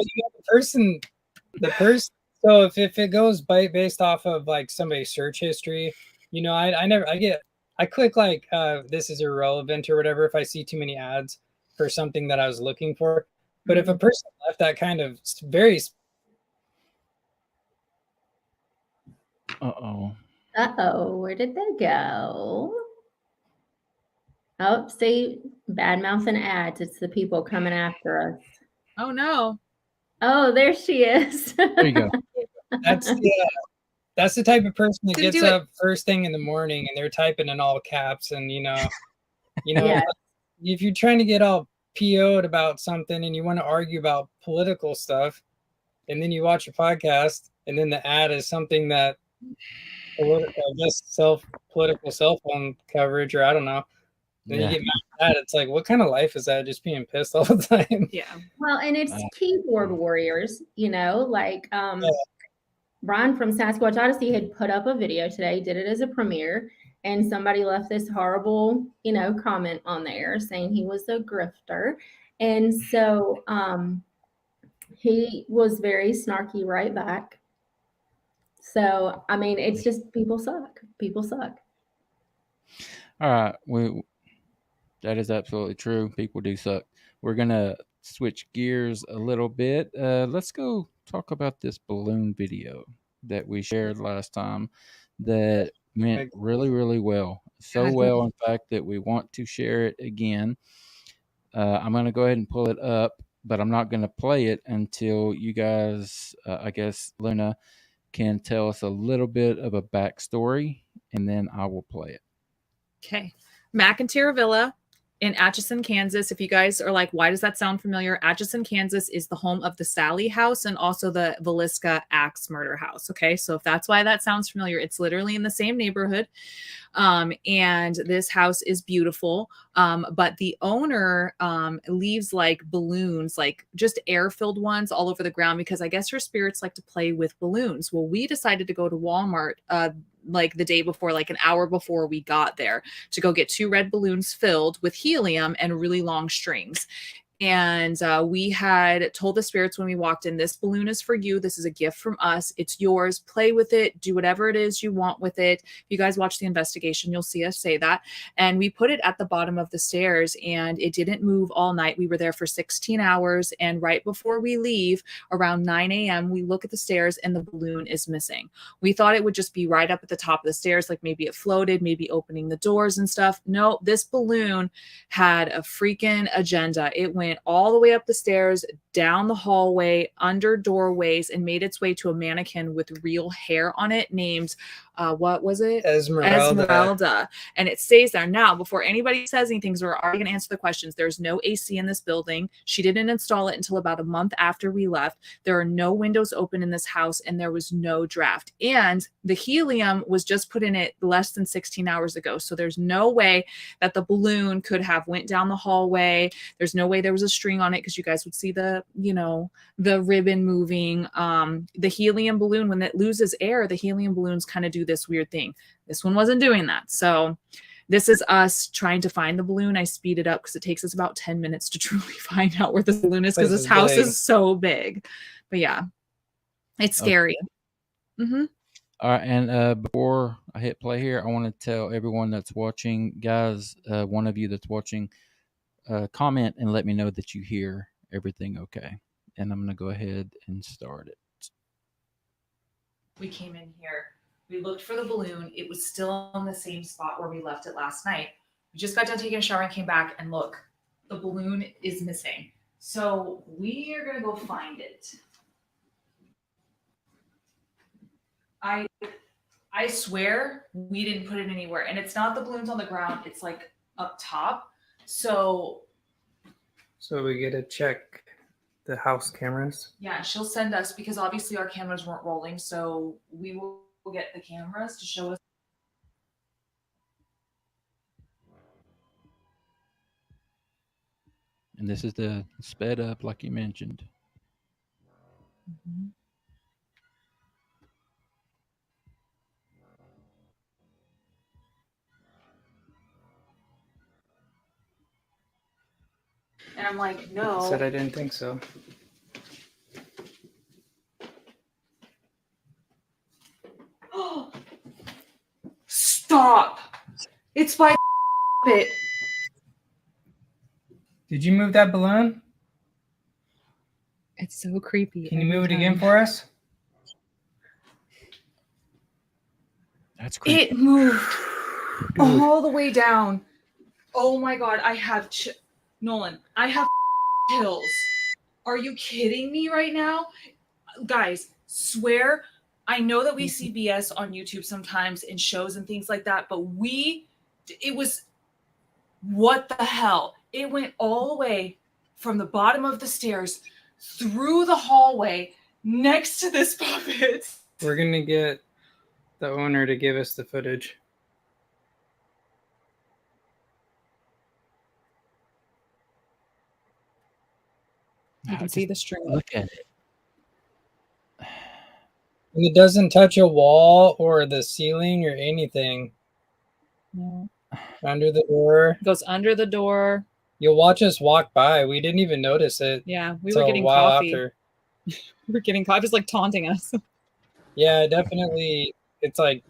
the person. So if it goes based off of like somebody's search history, I click like this is irrelevant or whatever if I see too many ads for something that I was looking for. But if a person left that kind of very Uh-oh, where did they go? Oh, see, bad mouthing ads. It's the people coming after us. Oh no. Oh, there she is. There you go. that's the type of person that Didn't gets do it. up first thing in the morning and they're typing in all caps and Yeah. if you're trying to get all PO'd about something and you want to argue about political stuff, and then you watch a podcast, and then the ad is something that, I guess, political cell phone coverage, or I don't know. Then you get mad at that. It's like, what kind of life is that? Just being pissed all the time. Yeah. Well, and it's keyboard warriors, like Ron from Sasquatch Odyssey had put up a video today, did it as a premiere, and somebody left this horrible, comment on there saying he was a grifter. And so he was very snarky right back. So, I mean, it's just people suck. People suck. All right. That is absolutely true. People do suck. We're going to switch gears a little bit. Let's go talk about this balloon video that we shared last time that went really, really well. So well, in fact, that we want to share it again. I'm going to go ahead and pull it up, but I'm not going to play it until you guys, I guess, Luna, can tell us a little bit of a backstory, and then I will play it. Okay. McIntyre Villa in Atchison, Kansas. If you guys are like, why does that sound familiar? Atchison, Kansas is the home of the Sally House and also the Villisca Axe Murder House. Okay. So if that's why that sounds familiar, it's literally in the same neighborhood. And this house is beautiful. But the owner leaves like balloons, like just air-filled ones all over the ground because I guess her spirits like to play with balloons. Well, we decided to go to Walmart like the day before, like an hour before we got there, to go get 2 red balloons filled with helium and really long strings. And we had told the spirits when we walked in, this balloon is for you. This is a gift from us. It's yours. Play with it. Do whatever it is you want with it. If you guys watch the investigation, you'll see us say that. And we put it at the bottom of the stairs and it didn't move all night. We were there for 16 hours. And right before we leave, around 9 a.m., we look at the stairs and the balloon is missing. We thought it would just be right up at the top of the stairs, like maybe it floated, maybe opening the doors and stuff. No, this balloon had a freaking agenda. It went all the way up the stairs, down the hallway, under doorways, and made its way to a mannequin with real hair on it named, what was it? Esmeralda. And it stays there. Now, before anybody says anything, because we're already going to answer the questions, there's no AC in this building. She didn't install it until about a month after we left. There are no windows open in this house, and there was no draft. And the helium was just put in it less than 16 hours ago. So there's no way that the balloon could have went down the hallway. There's no way there was a string on it because you guys would see the ribbon moving. The helium balloon, when it loses air, the helium balloons kind of do this weird thing. This one wasn't doing that. So this is us trying to find the balloon. I speed it up because it takes us about 10 minutes to truly find out where the balloon is because this house is so big. But yeah, it's scary. Okay. Mm-hmm. All right, and before I hit play here, I want to tell everyone that's watching, guys, one of you that's watching, comment and let me know that you hear everything okay. And I'm going to go ahead and start it. We came in here. We looked for the balloon. It was still in the same spot where we left it last night. We just got done taking a shower and came back, and look, the balloon is missing. So we are going to go find it. I swear we didn't put it anywhere. And it's not the balloons on the ground. It's like up top. So we get to check the house cameras. Yeah, she'll send us because obviously our cameras weren't rolling. So we will get the cameras to show us. And this is the sped up, like you mentioned. Mm-hmm. And I'm like, no. I said I didn't think so. Stop. It's by it. Did you move that balloon? It's so creepy. Can you every move it time. again for us? That's creepy. It moved all the way down. Oh my god, I have Nolan, I have chills. Are you kidding me right now? Guys, swear, I know that we see BS on YouTube sometimes in shows and things like that, but it was, what the hell? It went all the way from the bottom of the stairs through the hallway next to this puppet. We're gonna get the owner to give us the footage. You can see the string. Look at it. And it doesn't touch a wall or the ceiling or anything. No. Under the door. It goes under the door. You'll watch us walk by. We didn't even notice it. Yeah, we till were a getting while coffee. after. We were getting coffee. It's like taunting us. Yeah, definitely. It's like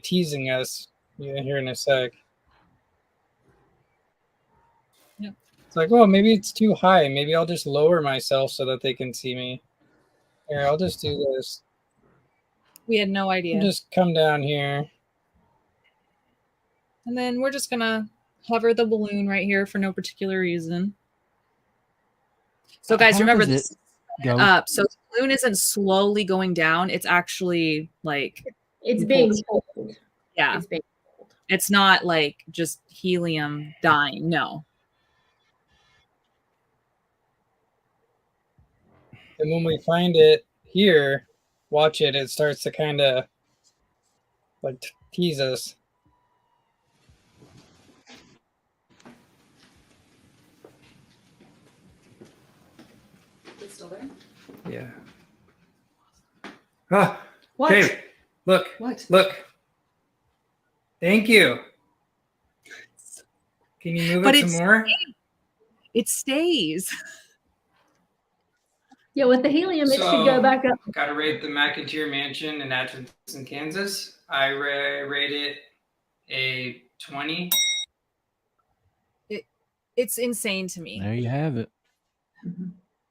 teasing us. You'll hear in a sec. Yeah. It's like, oh, maybe it's too high. Maybe I'll just lower myself so that they can see me. Here, I'll just do this. We had no idea. Just come down here. And then we're just gonna hover the balloon right here for no particular reason. So guys, How remember does this go? up. So the balloon isn't slowly going down. It's actually like, It's being pulled. yeah, It's being pulled. it's not like just helium dying. No. And when we find it here, watch it. It starts to kind of like tease us. It's still there? Yeah. Ah, What? okay. Look. What? Look. Thank you. Can you move But it some more? It stays. Yeah, with the helium, it should go back up. Got to rate the McIntyre Mansion in Atchison, Kansas. I rate it a 20. It's insane to me. There you have it.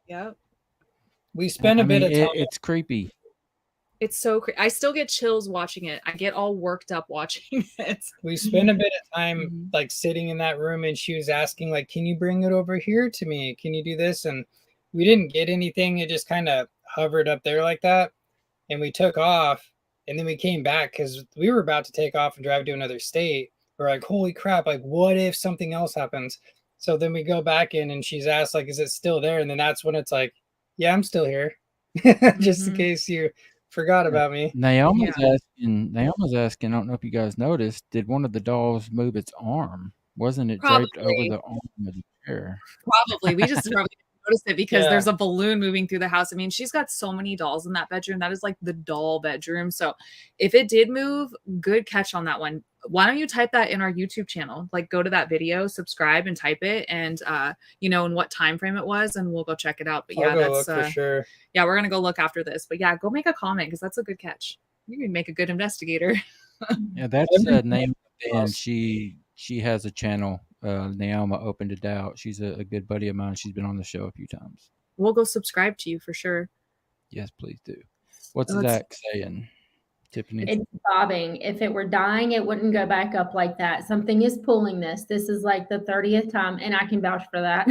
Yep. We spent a bit of time. It's creepy. It's so I still get chills watching it. I get all worked up watching it. We spent a bit of time like sitting in that room, and she was asking like, can you bring it over here to me? Can you do this? And we didn't get anything. It just kind of hovered up there like that. And we took off, and then we came back because we were about to take off and drive to another state. We're like, holy crap, like what if something else happens? So then we go back in, and she's asked like, is it still there? And then that's when it's like, yeah, I'm still here. Just in case you forgot about me. Naomi's asking, I don't know if you guys noticed, did one of the dolls move its arm? Wasn't it draped over the arm of the chair? Probably. We just probably noticed it because there's a balloon moving through the house. I mean, she's got so many dolls in that bedroom. That is like the doll bedroom. So if it did move, good catch on that one. Why don't you type that in our YouTube channel? Like go to that video, subscribe and type it and and what time frame it was, and we'll go check it out. But yeah, that's for sure. Yeah, we're gonna go look after this. But yeah, go make a comment because that's a good catch. You can make a good investigator. Yeah, that's Naomi, and she has a channel. Naoma opened it out. She's a good buddy of mine. She's been on the show a few times. We'll go subscribe to you for sure. Yes, please do. What's Zach saying? Tiffany? It's bobbing. If it were dying, it wouldn't go back up like that. Something is pulling this. This is like the 30th time, and I can vouch for that.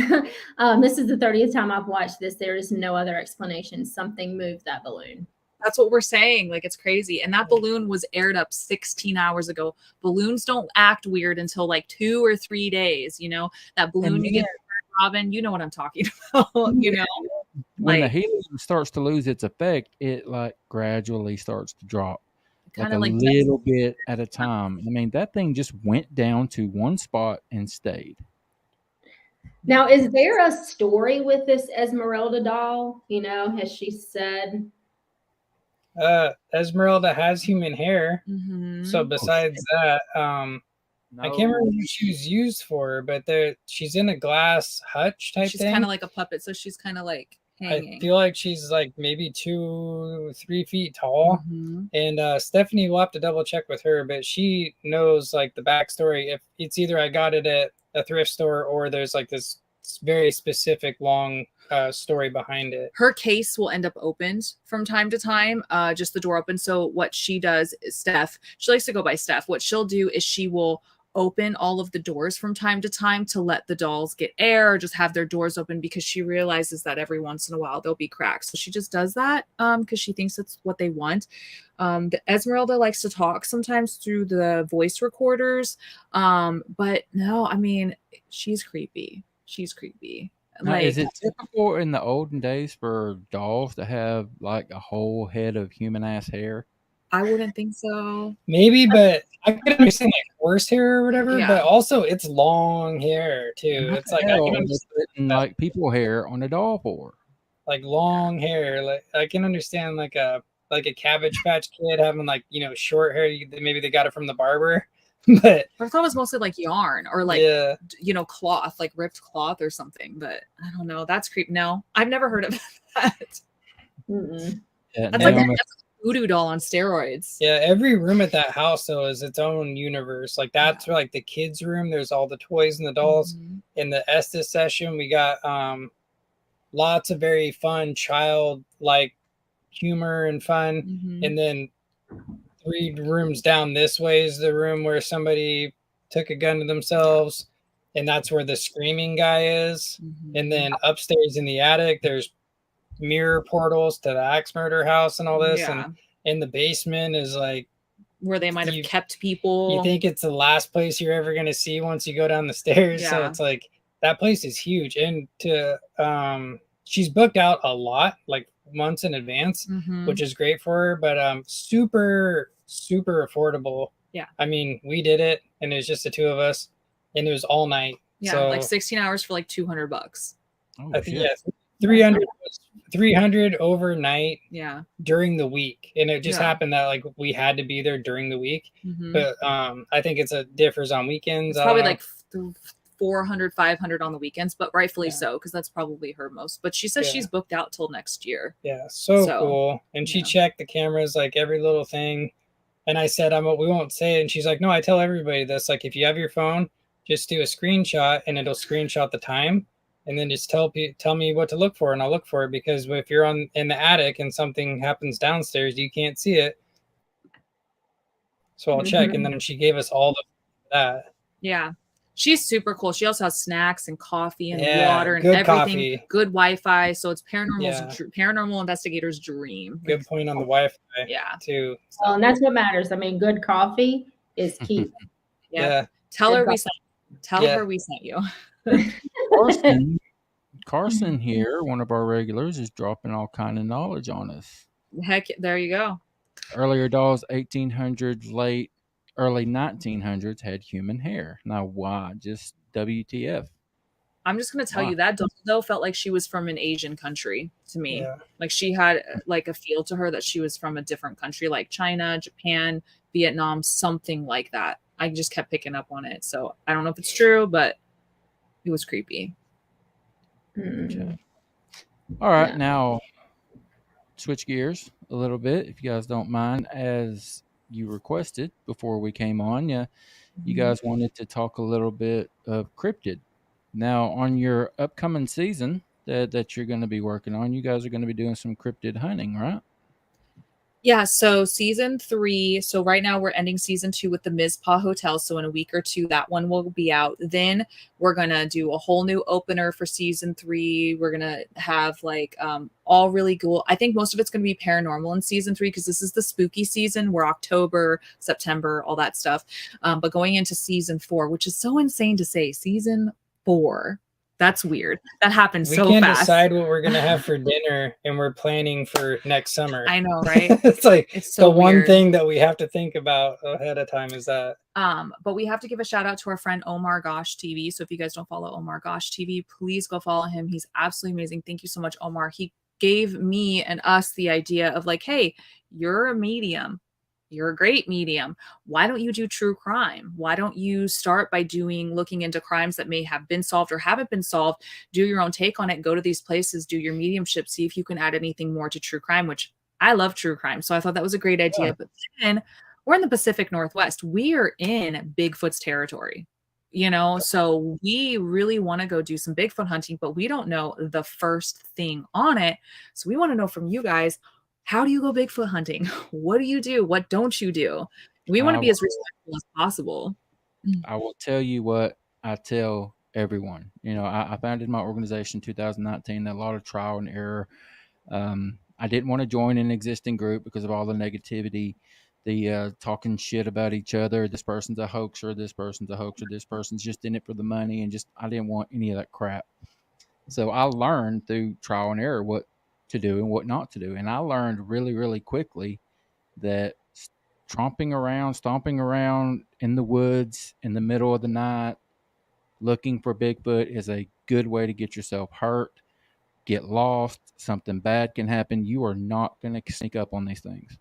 This is the 30th time I've watched this. There is no other explanation. Something moved that balloon. That's what we're saying. Like, it's crazy. And that balloon was aired up 16 hours ago. Balloons don't act weird until like 2 or 3 days. You know, that balloon you get, Robin, you know what I'm talking about, When the helium starts to lose its effect, it like gradually starts to drop. Like a little bit at a time. I mean, that thing just went down to one spot and stayed. Now, is there a story with this Esmeralda doll? Has she said? Esmeralda has human hair. So besides that, I can't remember what she was used for, but she's in a glass hutch type thing. She's kind of like a puppet, so she's kind of like hanging. I feel like she's like maybe 2-3 feet tall. Mhm. And Stephanie, will have to double check with her, but she knows like the backstory. If it's either I got it at a thrift store or there's like this very specific long story behind it. Her case will end up opened from time to time, just the door open. So what she does is Steph, she likes to go by Steph. What she'll do is she will open all of the doors from time to time to let the dolls get air or just have their doors open because she realizes that every once in a while there'll be cracks. So she just does that because she thinks it's what they want. The Esmeralda likes to talk sometimes through the voice recorders. But no, I mean, she's creepy. She's creepy. Now, Like, is it typical in the olden days for dolls to have like a whole head of human ass hair? I wouldn't think so. Maybe, but I can understand like horse hair or whatever, Yeah. but also it's long hair too. What It's the like I hell can are they understand putting like people hair on a doll for? like long hair. Like I can understand like a Cabbage Patch Kid having like short hair. Maybe they got it from the barber, but I thought it was mostly like yarn or like, yeah, cloth, like ripped cloth or something. But I don't know. That's creep. No, I've never heard of that. Mm-mm. Yeah, That's now like I'm- that's a voodoo doll on steroids. yeah. Every room at that house though is its own universe. Like that's where, like the kids' room. There's all the toys and the dolls. Mhm. In the Estes session, we got lots of very fun child like humor and fun. Mhm. And then 3 rooms down this way is the room where somebody took a gun to themselves, and that's where the screaming guy is. Mhm. And then upstairs in the attic, there's mirror portals to the axe murder house and all this. Yeah. And in the basement is like Where they might have You- kept people. you think it's the last place you're ever gonna see once you go down the stairs. So Yeah. it's like that place is huge. And to she's booked out a lot, like months in advance, Mhm. which is great for her, but super affordable. Yeah. I mean, we did it and it was just the 2 of us and it was all night. Yeah, So like 16 hours for like $200. oh, I think shit. yeah, 300 overnight Yeah. during the week. And it just Yeah. happened that like we had to be there during the week. Mhm. But I think it differs on weekends. It's I don't probably know. like 400, 500 on the weekends, but rightfully Yeah. so because that's probably her most. But she says Yeah. she's booked out till next year. Yeah, so So, cool. And she yeah. checked the cameras, like every little thing. And I said, we won't say it. And she's like, no, I tell everybody this. Like, if you have your phone, just do a screenshot and it'll screenshot the time. And then just tell me what to look for, and I'll look for it. Because if you're in the attic and something happens downstairs, you can't see it. So I'll check. And then she gave us all that. Yeah. She's super cool. She also has snacks and coffee and Yeah, water and good everything. coffee. Good Wi-Fi. So it's Yeah. paranormal investigator's dream. Good point on the Wi-Fi Yeah. too. Well, and that's what matters. I mean, good coffee is key. Yeah. Yeah. Tell her Good we sent. Tell Yeah. her we sent you. Carson here, one of our regulars, is dropping all kind of knowledge on us. Heck, there you go. Earlier dolls, 1800s, early 1900s, had human hair. Now, why? Just WTF? I'm just gonna tell Wow. you that doll though felt like she was from an Asian country to me. Yeah. Like she had like a feel to her that she was from a different country, like China, Japan, Vietnam, something like that. I just kept picking up on it. So I don't know if it's true, but it was creepy. Mm. All right, Yeah. now switch gears a little bit, if you guys don't mind. As you requested before we came on, you guys wanted to talk a little bit of cryptid. Now, on your upcoming season that you're going to be working on, you guys are going to be doing some cryptid hunting, right? Yeah, so season 3. So right now we're ending season 2 with the Mizpah Hotel. So in a week or two, that one will be out. Then we're gonna do a whole new opener for season 3. We're gonna have like all really cool. I think most of it's gonna be paranormal in season 3 because this is the spooky season. We're October, September, all that stuff. But going into season 4, which is so insane to say, season 4. That's weird. That happened We so can't fast. decide what we're gonna have for dinner, and we're planning for next summer. I know, right? It's like It's so the one weird. thing that we have to think about ahead of time is that. But we have to give a shout out to our friend Omar Gosh TV. So if you guys don't follow Omar Gosh TV, please go follow him. He's absolutely amazing. Thank you so much, Omar. He gave me and us the idea of like, hey, you're a medium. You're a great medium. Why don't you do true crime? Why don't you start by looking into crimes that may have been solved or haven't been solved? Do your own take on it. Go to these places, do your mediumship, see if you can add anything more to true crime, which I love true crime. So I thought that was a great idea. Yeah. But then we're in the Pacific Northwest. We are in Bigfoot's territory. So we really want to go do some Bigfoot hunting, but we don't know the first thing on it. So we want to know from you guys, how do you go Bigfoot hunting? What do you do? What don't you do? We want to be as respectful as possible. I will tell you what I tell everyone. I founded my organization in 2019, a lot of trial and error. I didn't want to join an existing group because of all the negativity, the talking shit about each other. This person's a hoaxer. This person's a hoaxer. This person's just in it for the money, and I didn't want any of that crap. So I learned through trial and error what to do and what not to do, and I learned really, really quickly that stomping around in the woods in the middle of the night looking for Bigfoot is a good way to get yourself hurt, get lost, something bad can happen. You are not going to sneak up on these things.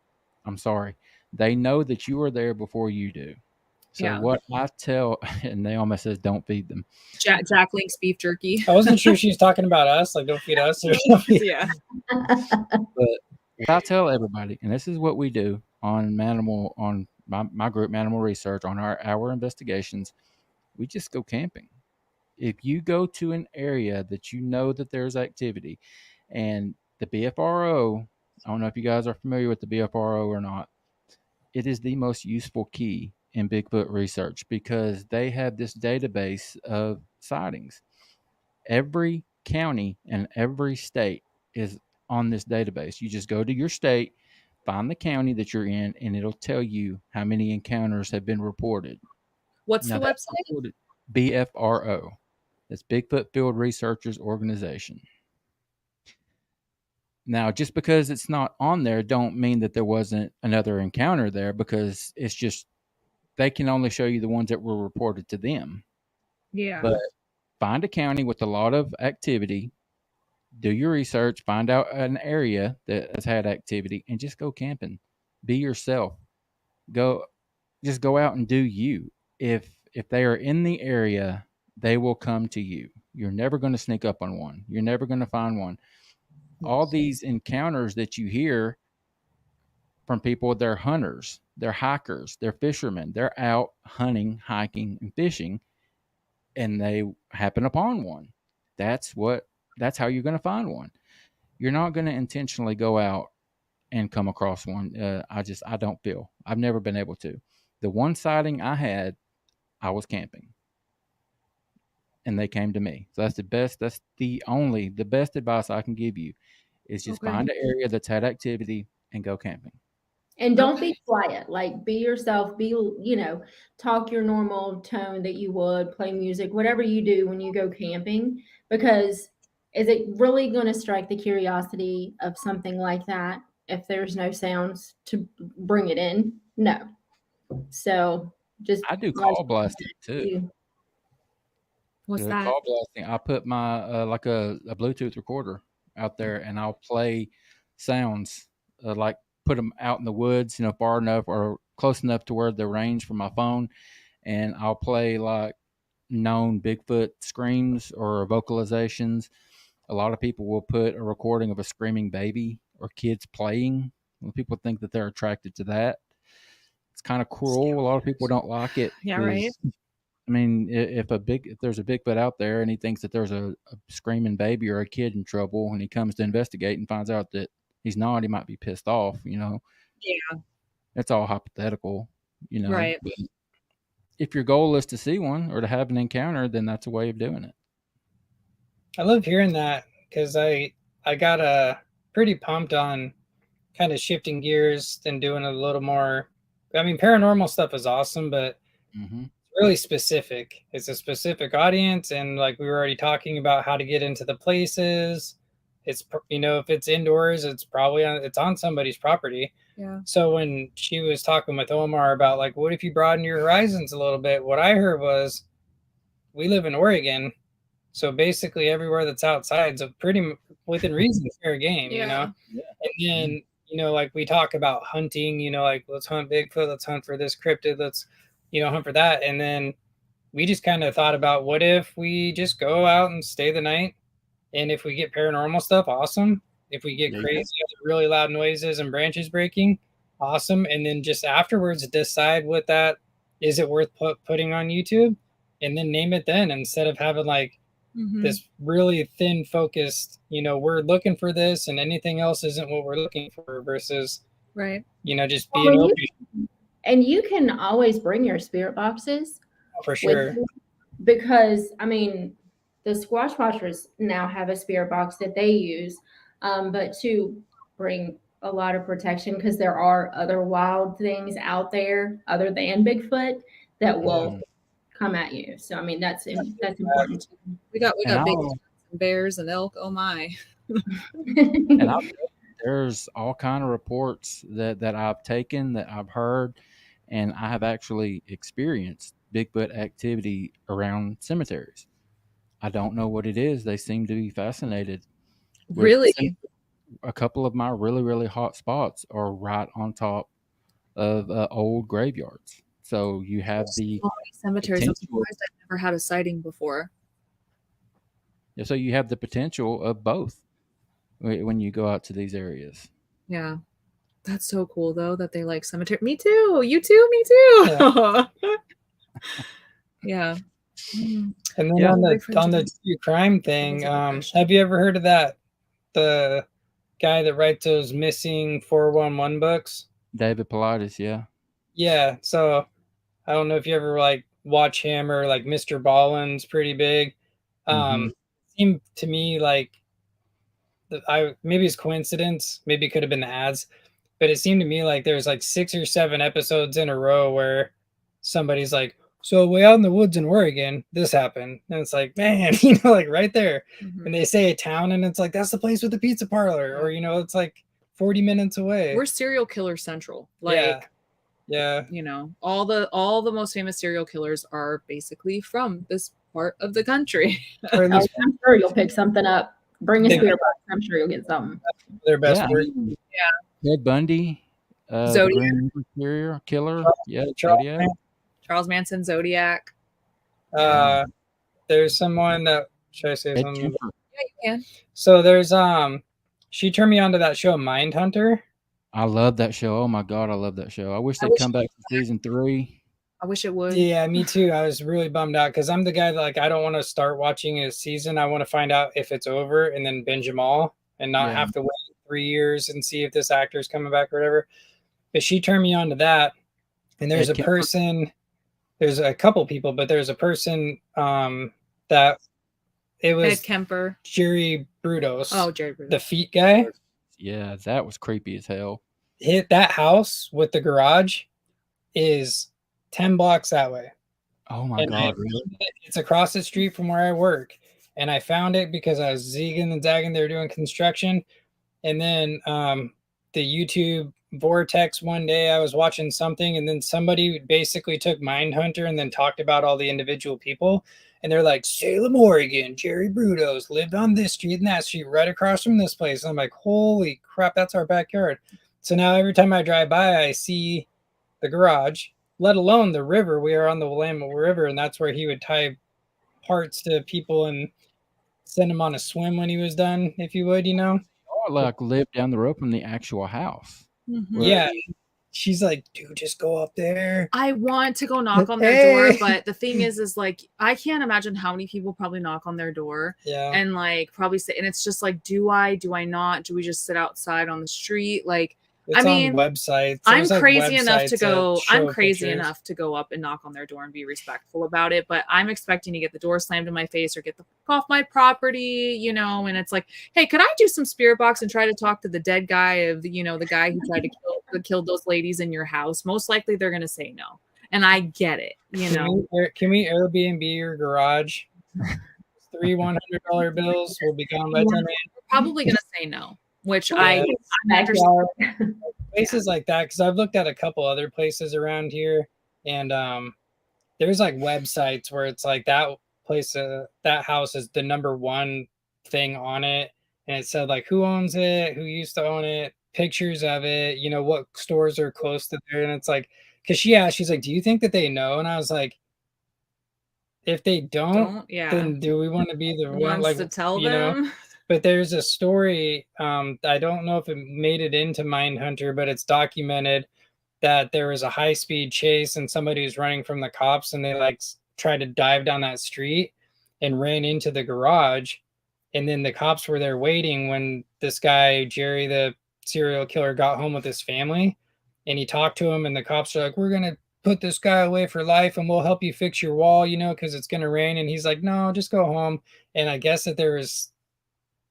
I'm sorry. They know that you are there before you do. So what I tell, and Naomi says, don't feed them. Jack Link's beef jerky. I wasn't sure she was talking about us, like don't feed us. Yeah. But I tell everybody, and this is what we do on my group, Manimal Research, on our investigations, we just go camping. If you go to an area that you know that there's activity, and the BFRO, I don't know if you guys are familiar with the BFRO or not, it is the most useful key in Bigfoot research because they have this database of sightings. Every county and every state is on this database. You just go to your state, find the county that you're in, and it'll tell you how many encounters have been reported. What's the website? BFRO. That's Bigfoot Field Researchers Organization. Now, just because it's not on there, don't mean that there wasn't another encounter there, because it's just they can only show you the ones that were reported to them. Yeah. But find a county with a lot of activity, do your research, find out an area that has had activity, and just go camping. Be yourself. Just go out and do you. If they are in the area, they will come to you. You're never going to sneak up on one. You're never going to find one. All these encounters that you hear from people, they're hunters, they're hikers, they're fishermen. They're out hunting, hiking, and fishing, and they happen upon one. That's how you're going to find one. You're not going to intentionally go out and come across one. I don't feel. I've never been able to. The one sighting I had, I was camping, and they came to me. So that's the best. That's the best advice I can give you is just find an area that's had activity and go camping. And don't be quiet. Like, be yourself. Talk your normal tone that you would, play music, whatever you do when you go camping. Because is it really going to strike the curiosity of something like that if there's no sounds to bring it in? No. So just I do call blasting too. What's that? Call blasting. I put my like a Bluetooth recorder out there, and I'll play sounds like put them out in the woods, far enough or close enough to where they're range from my phone, and I'll play like known Bigfoot screams or vocalizations. A lot of people will put a recording of a screaming baby or kids playing. People think that they're attracted to that. It's kind of cruel. A lot of people don't like it. Yeah, right. I mean, if there's a Bigfoot out there and he thinks that there's a screaming baby or a kid in trouble, and he comes to investigate and finds out that he's not, he might be pissed off. Yeah. It's all hypothetical. Right. But if your goal is to see one or to have an encounter, then that's a way of doing it. I love hearing that because I got pretty pumped on kind of shifting gears and doing a little more. I mean, paranormal stuff is awesome, but it's really specific. It's a specific audience, and like we were already talking about how to get into the places. It's if it's indoors, it's probably on somebody's property. Yeah. So when she was talking with Omar about like, what if you broaden your horizons a little bit? What I heard was, we live in Oregon, so basically everywhere that's outside is pretty within reason fair game. Yeah. And then like we talk about hunting, like let's hunt Bigfoot, let's hunt for this cryptid, let's, hunt for that. And then we just kind of thought about, what if we just go out and stay the night? And if we get paranormal stuff, awesome. If we get crazy, really loud noises and branches breaking, awesome. And then just afterwards decide what that is, it worth putting on YouTube, and then name it then, instead of having like this really thin focused, we're looking for this and anything else isn't what we're looking for, versus just being open. And you can always bring your spirit boxes. For sure. Because I mean, the Squash Watchers now have a spirit box that they use, but to bring a lot of protection, because there are other wild things out there other than Bigfoot that will come at you. So I mean, that's important. We got big bears and elk. Oh my! And there's all kind of reports that I've taken, that I've heard, and I have actually experienced Bigfoot activity around cemeteries. I don't know what it is. They seem to be fascinated. Really? A couple of my really, really hot spots are right on top of old graveyards. So you have the cemeteries. I'm surprised I've never had a sighting before. Yeah, so you have the potential of both when you go out to these areas. Yeah. That's so cool, though, that they like cemetery. Me too. You too. Me too. Yeah. And then on the true crime thing, have you ever heard of that? The guy that writes those missing 411 books? David Paulides, yeah. Yeah. So I don't know if you ever like watch him, or like Mr. Ballin's pretty big. It seemed to me like maybe it's coincidence, maybe it could have been the ads, but it seemed to me like there's like 6 or 7 episodes in a row where somebody's like, so way out in the woods in Oregon, this happened. And it's like, man, like right there. And they say a town, and it's like, that's the place with the pizza parlor. Or, it's like 40 minutes away. We're serial killer central. Like, yeah. All the most famous serial killers are basically from this part of the country. I'm sure you'll pick something up. Bring a spirit box. I'm sure you'll get something. Their best work. Yeah. Ted Bundy. Zodiac. Killer. Yeah. Charles Manson, Zodiac. There's someone that, should I say something? Yeah, you can. So there's she turned me on to that show Mindhunter. I love that show. Oh my god, I love that show. I wish they'd come back for season 3. I wish it would. Yeah, me too. I was really bummed out, because I'm the guy that like, I don't want to start watching a season. I want to find out if it's over and then binge them all, and not have to wait 3 years and see if this actor's coming back or whatever. But she turned me on to that, and there's a person. There's a couple people, but there's a person that it was Ed Kemper. Jerry Brudos. Oh, Jerry Brudos. The feet guy. Yeah, that was creepy as hell. That house with the garage is 10 blocks that way. Oh my god, really? It's across the street from where I work. And I found it because I was zigging and zagging. They were doing construction. And then the YouTube vortex, one day I was watching something, and then somebody basically took Mindhunter and then talked about all the individual people, and they're like, Salem, Oregon, Jerry Brudos lived on this street and that street right across from this place. And I'm like, holy crap, that's our backyard. So now every time I drive by, I see the garage, let alone the river. We are on the Willamette River, and that's where he would tie parts to people and send them on a swim when he was done, if you would, Or like live down the road from the actual house. Yeah. She's like, dude, just go up there. I want to go knock on their door, but the thing is like, I can't imagine how many people probably knock on their door. Yeah. And like probably say, and it's just like, do I not? Do we just sit outside on the street? Like, it's I mean, on websites. I'm crazy enough to go. I'm crazy enough to go up and knock on their door and be respectful about it. But I'm expecting to get the door slammed in my face or get the fuck off my property, And it's like, hey, could I do some spirit box and try to talk to the dead guy of the guy who tried to kill those ladies in your house? Most likely they're gonna say no, and I get it. Can we Airbnb your garage? 3 $100 bills will be gone by 10 a.m. We're probably gonna say no. Which I'm places like that, because I've looked at a couple other places around here, and there's like websites where it's like that place, that house is the #1 thing on it, and it said like who owns it, who used to own it, pictures of it, what stores are close to there. And it's like, because she asked, she's like, do you think that they know? And I was like, if they don't, then do we want to be the one, Wants like, to tell them? But there's a story, I don't know if it made it into Mindhunter, but it's documented that there was a high-speed chase and somebody was running from the cops, and they like tried to dive down that street and ran into the garage. And then the cops were there waiting when this guy, Jerry, the serial killer, got home with his family, and he talked to him, and the cops are like, we're going to put this guy away for life, and we'll help you fix your wall, because it's going to rain. And he's like, no, just go home. And I guess that there was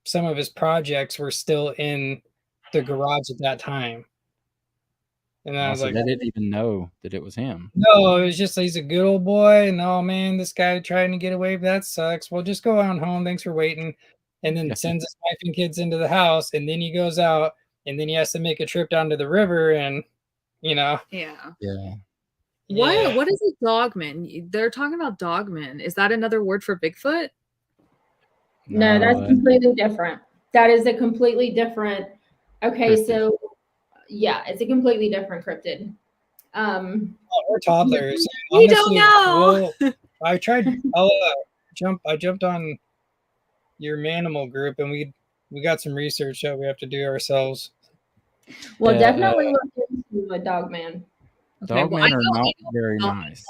some of his projects were still in the garage at that time. And I was So like, they didn't even know that it was him. no, it was just, he's a good old boy. And oh man, this guy trying to get away. That sucks. Well, just go on home. Thanks for waiting. And then sends his wife and kids into the house. And then he goes out, and then he has to make a trip down to the river. And, Yeah. What is a dogman? They're talking about dogman. Is that another word for Bigfoot? No, that's completely different. That is a completely different. Okay, cryptid. So yeah, it's a completely different cryptid. We're toddlers. We don't know. I tried. I jumped on your Manimal group, and we got some research that we have to do ourselves. Well, definitely look into a dogman. Dogmen are not very nice.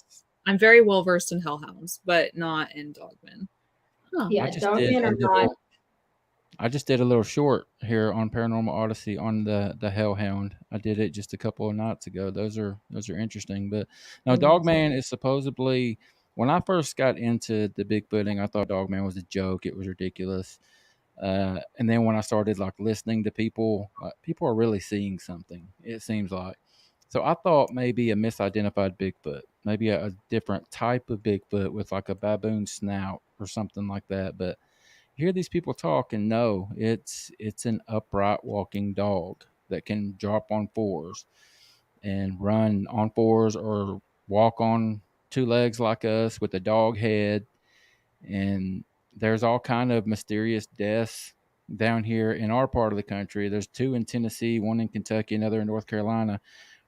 I'm very well versed in hellhounds, but not in dogmen. Huh. Yeah, dogmen are not. I just did a little short here on Paranormal Odyssey on the hellhound. I did it just a couple of nights ago. Those are interesting. But no, Dogman is supposedly, when I first got into the Bigfooting, I thought Dogman was a joke. It was ridiculous. And then when I started like listening to people, people are really seeing something, it seems like. So I thought maybe a misidentified Bigfoot, maybe a different type of Bigfoot with like a baboon snout or something like that. But you hear these people talk, and no, it's an upright walking dog that can drop on fours and run on fours or walk on two legs like us with a dog head. And there's all kind of mysterious deaths down here in our part of the country. There's 2 in Tennessee, 1 in Kentucky, another in North Carolina,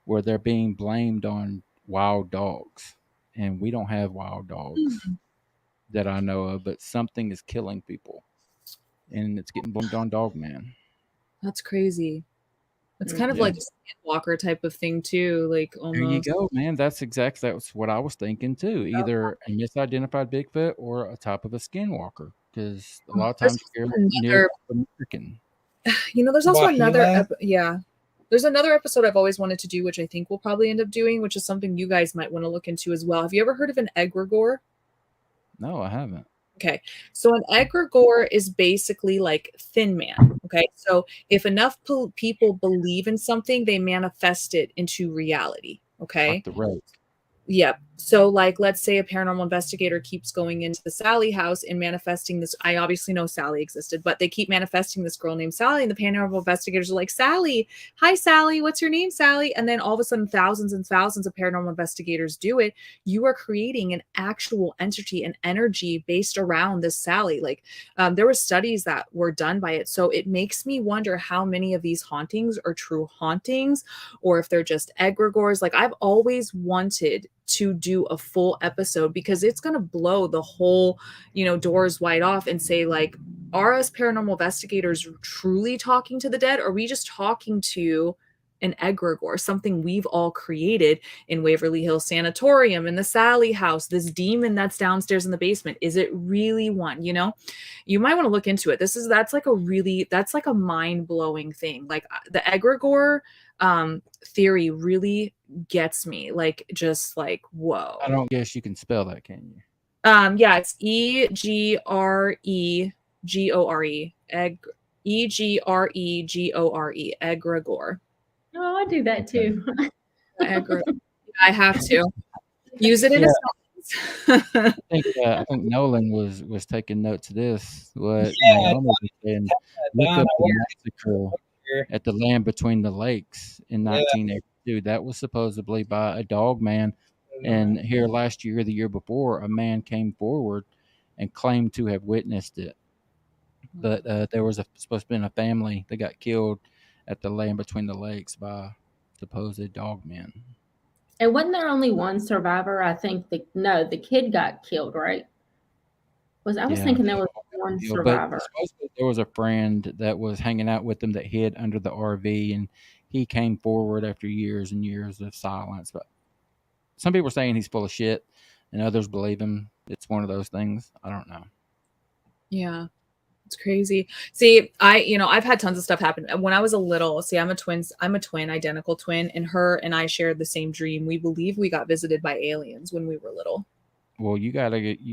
where they're being blamed on wild dogs. And we don't have wild dogs that I know of, but something is killing people. And it's getting blamed on Dogman. That's crazy. It's kind of like a skinwalker type of thing too. Like almost. There you go, man. That's what I was thinking too. Either a misidentified Bigfoot or a type of a skinwalker. Because a lot of times you're near American. There's also another there's another episode I've always wanted to do, which I think we'll probably end up doing, which is something you guys might want to look into as well. Have you ever heard of an egregore? No, I haven't. Okay, so an egregore is basically like Thin Man. Okay, so if enough people believe in something, they manifest it into reality. Okay, like the road. Yep. So like, let's say a paranormal investigator keeps going into the Sally house and manifesting this. I obviously know Sally existed, but they keep manifesting this girl named Sally, and the paranormal investigators are like, Sally, hi, Sally. What's your name, Sally? And then all of a sudden, thousands and thousands of paranormal investigators do it. You are creating an actual entity and energy based around this Sally. Like there were studies that were done by it. So it makes me wonder how many of these hauntings are true hauntings, or if they're just egregores. Like I've always wanted to do a full episode, because it's going to blow the whole, doors wide off and say, like, are us paranormal investigators truly talking to the dead? Or are we just talking to an egregore, something we've all created in Waverly Hills Sanatorium, in the Sally house, this demon that's downstairs in the basement? Is it really one? You might want to look into it. That's like a mind-blowing thing. Like the egregore theory really gets me, like, just like, whoa. I don't guess you can spell that, can you? Yeah, it's Egregore. Egregore. Egregore. Oh, I do that too. I have to use it in a sentence. I think Nolan was taking notes of this. What Naomi was saying, look up the massacre at the Land Between the Lakes in 1982. That was supposedly by a dog man. And here last year, the year before, a man came forward and claimed to have witnessed it. But there was supposed to be a family that got killed at the Land Between the Lakes by supposed dogmen. And wasn't there only one survivor? I think the kid got killed, right? I was Yeah. thinking there was one But survivor. supposedly there was a friend that was hanging out with them that hid under the RV, and he came forward after years and years of silence. But some people are saying he's full of shit, and others believe him. It's one of those things. I don't know. Yeah. It's crazy. See, I've had tons of stuff happen. When I was a little, see, I'm a twin, identical twin, and her and I shared the same dream. We believe we got visited by aliens when we were little. Well, you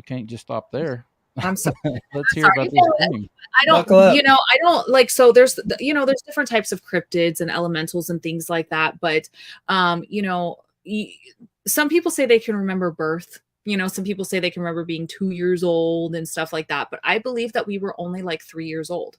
can't just stop there. I'm sorry. Let's hear about this dream. I don't, Buckle up. I don't like, so there's different types of cryptids and elementals and things like that. But, some people say they can remember birth. Some people say they can remember being 2 years old and stuff like that. But I believe that we were only like 3 years old.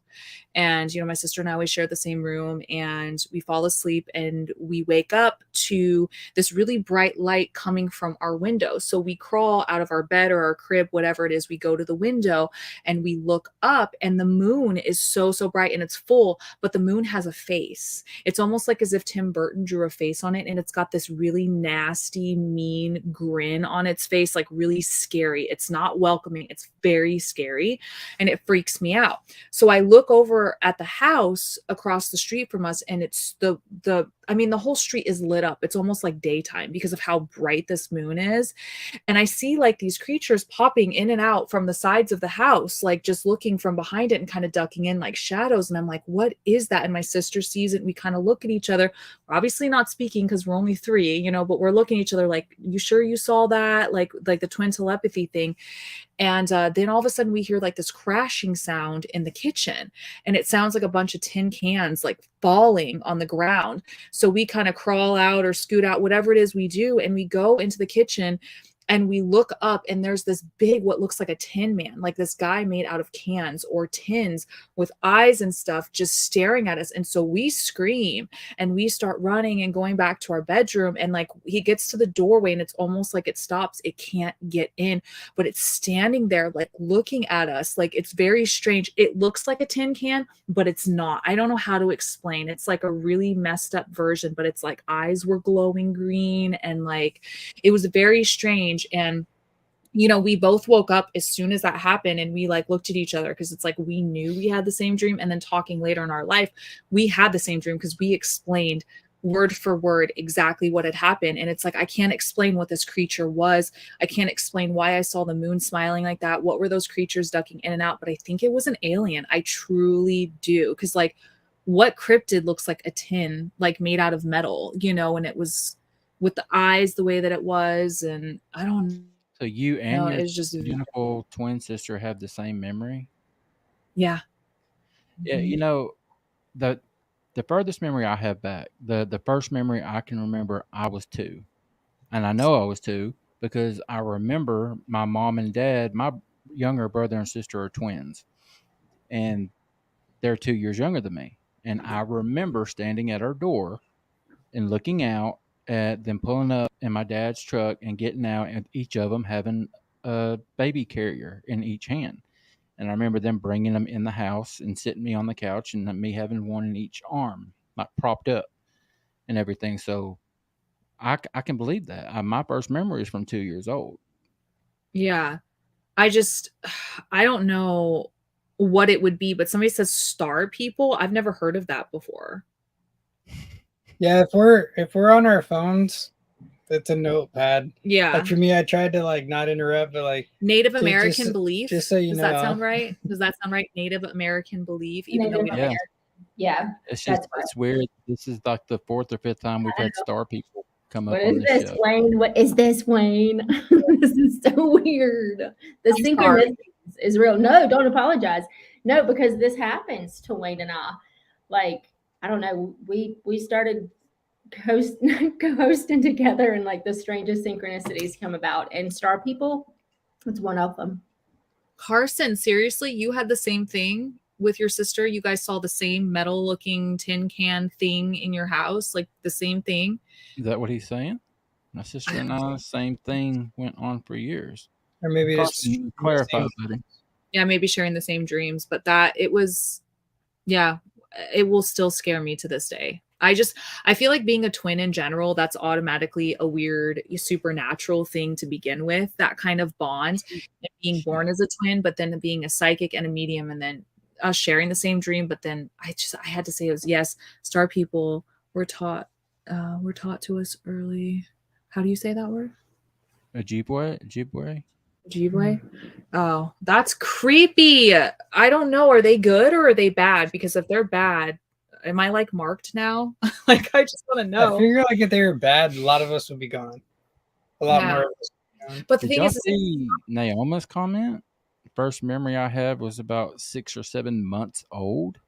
And, my sister and I always share the same room, and we fall asleep and we wake up to this really bright light coming from our window. So we crawl out of our bed or our crib, whatever it is. We go to the window and we look up, and the moon is so, so bright and it's full, but the moon has a face. It's almost like as if Tim Burton drew a face on it, and it's got this really nasty, mean grin on its face, like really scary. It's not welcoming. It's very scary, and it freaks me out. So I look over at the house across the street from us, and it's the whole street is lit up. It's almost like daytime because of how bright this moon is. And I see like these creatures popping in and out from the sides of the house, like just looking from behind it and kind of ducking in like shadows. And I'm like, what is that? And my sister sees it, and we kind of look at each other. We're obviously not speaking because we're only 3, but we're looking at each other like, you sure you saw that? Like the twin telepathy thing. And then all of a sudden we hear like this crashing sound in the kitchen, and it sounds like a bunch of tin cans like falling on the ground. So we kind of crawl out or scoot out, whatever it is we do, and we go into the kitchen. And we look up, and there's this big, what looks like a tin man, like this guy made out of cans or tins with eyes and stuff just staring at us. And so we scream and we start running and going back to our bedroom. And like he gets to the doorway, and it's almost like it stops. It can't get in, but it's standing there like looking at us. Like it's very strange. It looks like a tin can, but it's not. I don't know how to explain. It's like a really messed up version, but it's like eyes were glowing green, and like it was very strange. And we both woke up as soon as that happened, and we like looked at each other because it's like we knew we had the same dream. And then talking later in our life, we had the same dream because we explained word for word exactly what had happened. And it's like, I can't explain what this creature was. I can't explain why I saw the moon smiling like that. What were those creatures ducking in and out? But I think it was an alien. I truly do. Because like, what cryptid looks like a tin, like made out of metal, and it was with the eyes the way that it was. And I don't So you and know. your It's just, beautiful twin sister have the same memory? yeah. Yeah, the furthest memory I have back, the first memory I can remember, I was 2. And I know I was 2 because I remember my mom and dad, my younger brother and sister are twins. And they're 2 years younger than me. And I remember standing at our door and looking out at them pulling up in my dad's truck and getting out, and each of them having a baby carrier in each hand. And I remember them bringing them in the house and sitting me on the couch, and me having one in each arm, like propped up and everything. So I can believe that. My first memory is from 2 years old. Yeah. I don't know what it would be, but somebody says star people. I've never heard of that before. Yeah, if we're on our phones, it's a notepad. Yeah. Like for me, I tried to like not interrupt, but like Native American belief. Just so you Does know. that sound right? Does that sound right? Native American belief, even though we Native don't. Yeah. It's just it's weird. This is like the 4th or 5th time we've had star people come up What on is this this, show. Wayne? What is this, Wayne? This is so weird. The synchronicity is real. No, don't apologize. No, because this happens to Wayne and I. Like, I don't know. We started co-hosting together, and like the strangest synchronicities come about. And star people, it's one of them. Carson, seriously, you had the same thing with your sister? You guys saw the same metal-looking tin can thing in your house, like the same thing? Is that what he's saying? My sister and I, the same thing went on for years. Or maybe just clarify, buddy. Yeah, maybe sharing the same dreams, but that it was, yeah. it will still scare me to this day. I feel like being a twin in general, that's automatically a weird supernatural thing to begin with, that kind of bond, and being born as a twin, but then being a psychic and a medium, and then us sharing the same dream. But then I had to say it was, yes, star people were taught to us early. How do you say that word? Ojibwe? Ojibwe? Oh, that's creepy. I don't know. Are they good or are they bad? Because if they're bad, am I like marked now? Like, I just want to I know. figure like if they were bad, a lot of us would be gone. A lot Yeah. more of us would be gone. But the Did thing y'all is, see Naoma's comment? First memory I have was about 6 or 7 months old.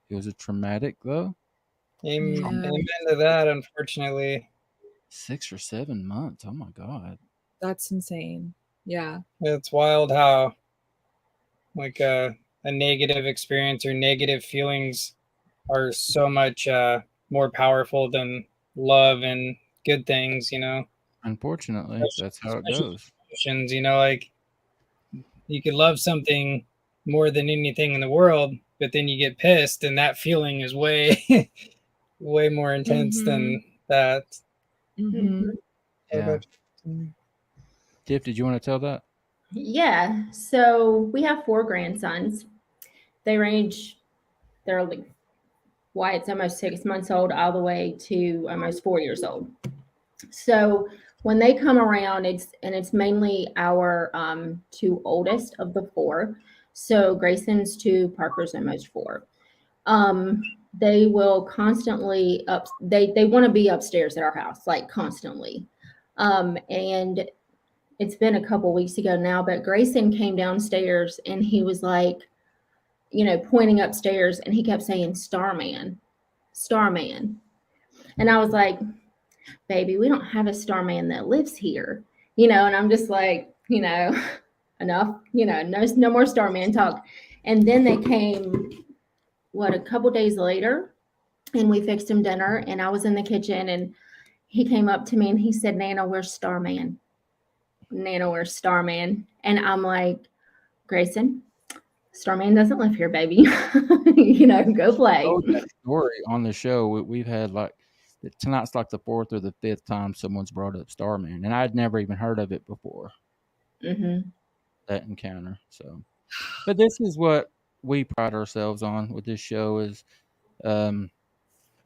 It was a traumatic though. Amen to that, unfortunately. 6 or 7 months. Oh my God. that's insane. Yeah. It's wild how like a negative experience or negative feelings are so much more powerful than love and good things, you know. Unfortunately, that's how it goes. Emotions, you know, like you could love something more than anything in the world, but then you get pissed and that feeling is way way more intense than that. Mm-hmm. Yeah. Tiff, did you want to tell that? Yeah. So we have 4 grandsons. They're like Wyatt's almost 6 months old, all the way to almost 4 years old. So when they come around, it's mainly our 2 oldest of the 4. So Grayson's 2, Parker's almost 4. They will constantly they want to be upstairs at our house, like constantly. And it's been a couple weeks ago now, but Grayson came downstairs and he was like, pointing upstairs, and he kept saying Starman. And I was like, baby, we don't have a Starman that lives here, and I'm just like, enough, no more Starman talk. And then they came, a couple days later, and we fixed him dinner, and I was in the kitchen, and he came up to me and he said, Nana, where's Starman? And I'm like, Grayson, Starman doesn't live here, baby. Go play. Oh, that story on the show. We've had like tonight's like the 4th or the 5th time someone's brought up Starman, and I'd never even heard of it before. That encounter. So, but this is what we pride ourselves on with this show is,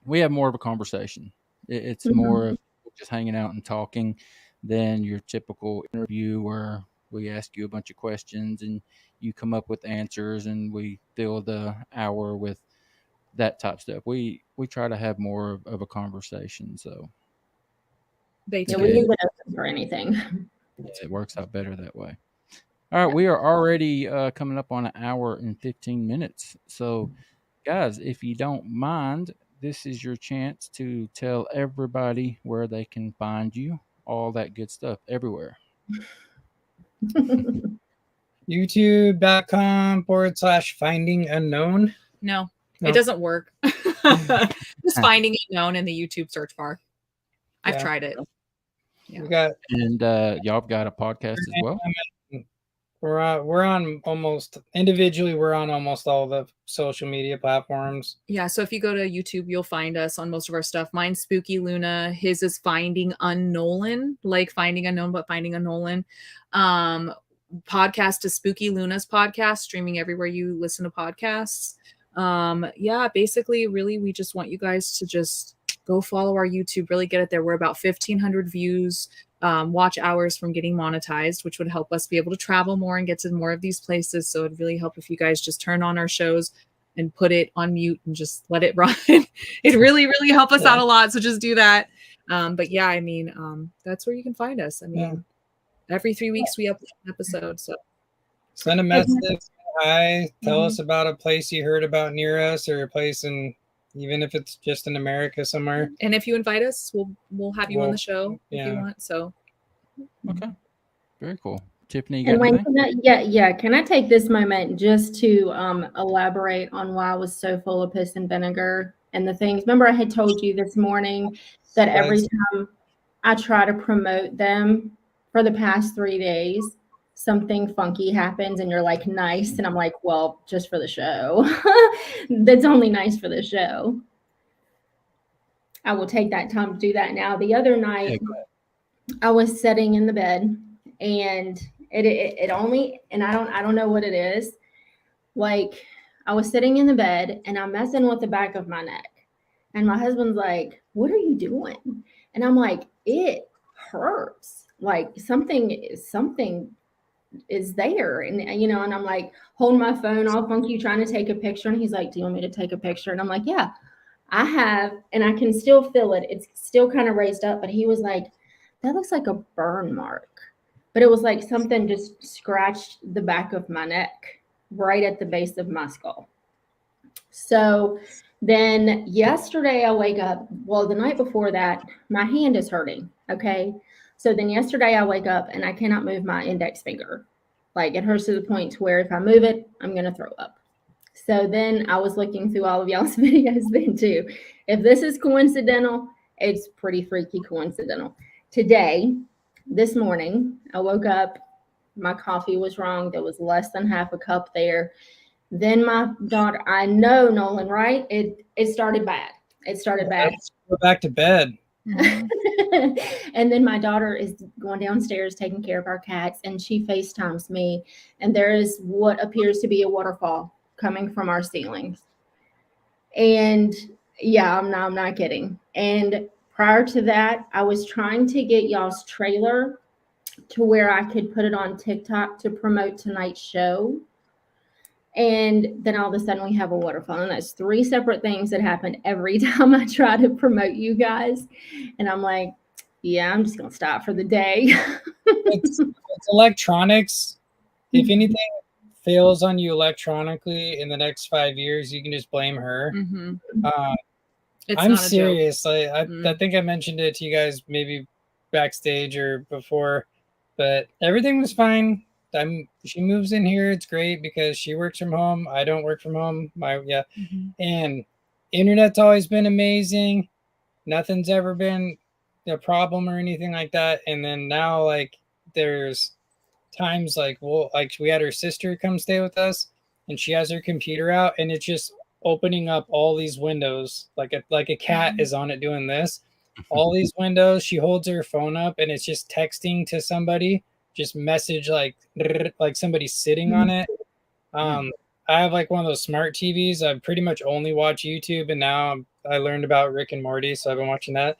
we have more of a conversation. It's more of just hanging out and talking than your typical interview where we ask you a bunch of questions and you come up with answers and we fill the hour with that type of stuff. We try to have more of a conversation. So we leave it open for anything. It works out better that way. All right, we are already coming up on an hour and 15 minutes. So, guys, if you don't mind, this is your chance to tell everybody where they can find you, all that good stuff, everywhere. YouTube.com/finding unknown. No, it doesn't work. Just finding unknown in the YouTube search bar. I've tried it. Yeah. We got, and y'all got a podcast as well. We're on almost individually. We're on almost all the social media platforms. Yeah, so if you go to YouTube, you'll find us on most of our stuff. Mine's Spooky Luna. His is Finding Unknown, like Finding Unknown, but Finding Unknown. Podcast is Spooky Luna's podcast, streaming everywhere you listen to podcasts. Basically, really, we just want you guys to just go follow our YouTube, really get it there. We're about 1,500 views, watch hours from getting monetized, which would help us be able to travel more and get to more of these places. So it'd really help if you guys just turn on our shows and put it on mute and just let it run. It really, really help us out a lot. So just do that. That's where you can find us. Every 3 weeks we upload an episode. So send a message. Hi, tell us about a place you heard about near us, or a place even if it's just in America somewhere. And if you invite us, we'll have you on the show if you want. So okay, very cool. Tiffany, and Wayne, can I take this moment just to elaborate on why I was so full of piss and vinegar and the things? Remember, I had told you this morning that every time I try to promote them for the past 3 days, something funky happens and you're like, nice. And I'm like, well, just for the show. That's only nice for the show. I will take that time to do that now. The other night, I was sitting in the bed and it only, and I don't know what it is. Like, I was sitting in the bed and I'm messing with the back of my neck. And my husband's like, what are you doing? And I'm like, it hurts. Like something is there. And, you know, and I'm like holding my phone all funky, trying to take a picture. And he's like, do you want me to take a picture? And I'm like, yeah, I have. And I can still feel it. It's still kind of raised up. But he was like, that looks like a burn mark. But it was like something just scratched the back of my neck right at the base of my skull. So then yesterday I wake up, well, the night before that, my hand is hurting. Okay. So then yesterday I wake up and I cannot move my index finger. Like it hurts to the point to where if I move it, I'm going to throw up. So then I was looking through all of y'all's videos then too. If this is coincidental, it's pretty freaky coincidental. Today, this morning, I woke up, my coffee was wrong. There was less than half a cup there. Then my daughter, I know, Nolan, right? It started bad. It started bad. Let's go back to bed. And then my daughter is going downstairs taking care of our cats, and she FaceTimes me, and there is what appears to be a waterfall coming from our ceilings. And yeah, I'm not kidding. And prior to that, I was trying to get y'all's trailer to where I could put it on TikTok to promote tonight's show. And then all of a sudden we have a waterfall. And that's 3 separate things that happen every time I try to promote you guys. And I'm like, yeah, I'm just going to stop for the day. It's electronics. If anything fails on you electronically in the next 5 years, you can just blame her. I'm serious. I think I mentioned it to you guys maybe backstage or before, but everything was fine. She moves in here. It's great because she works from home. I don't work from home. And internet's always been amazing. Nothing's ever been a problem or anything like that. And then now, like, there's times like we had her sister come stay with us, and she has her computer out, and it's just opening up all these windows like a cat is on it doing this. All these windows. She holds her phone up, and it's just texting to somebody. Just message like somebody sitting on it. I have like one of those smart TVs. I pretty much only watch YouTube, and now I learned about Rick and Morty, so I've been watching that.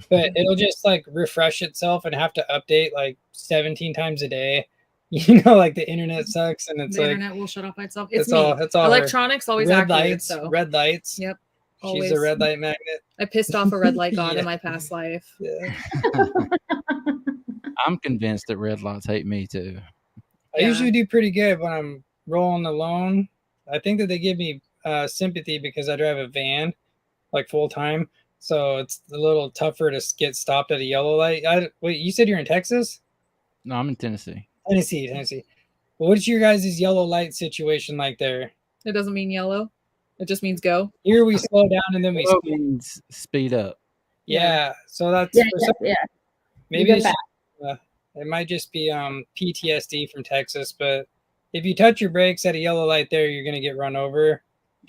But it'll just like refresh itself and have to update like 17 times a day. You know, like the internet sucks, and it's the like internet will shut off by itself. It's all electronics always red accurate, lights. so. Red lights. Yep. Always. She's a red light magnet. I pissed off a red light god in my past life. Yeah. I'm convinced that red lights hate me too. I usually do pretty good when I'm rolling alone. I think that they give me sympathy because I drive a van like full time. So it's a little tougher to get stopped at a yellow light. Wait, you said you're in Texas? No, I'm in Tennessee. Tennessee. What's your guys' yellow light situation like there? It doesn't mean yellow. It just means go. Here we slow down and then we speed up. Yeah. So that's maybe it might just be PTSD from Texas, but if you touch your brakes at a yellow light there, you're gonna get run over.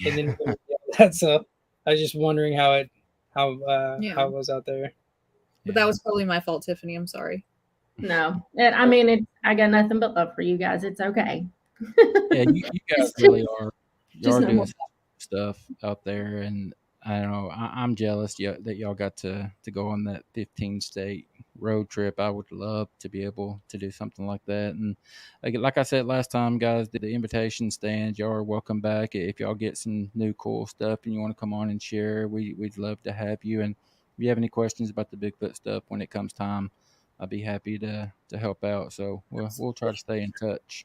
And then that's I was just wondering how it was out there. But that was probably my fault, Tiffany. I'm sorry. No, I got nothing but love for you guys. It's okay. Yeah, you guys really are. You're doing stuff out there, and I don't know. I'm jealous that y'all got to go on that 15-state road trip. I would love to be able to do something like that. And like I said last time, guys, the invitation stands. Y'all are welcome back. If y'all get some new cool stuff and you want to come on and share, we'd love to have you. And if you have any questions about the Bigfoot stuff when it comes time, I'll be happy to help out. So we'll try to stay in touch.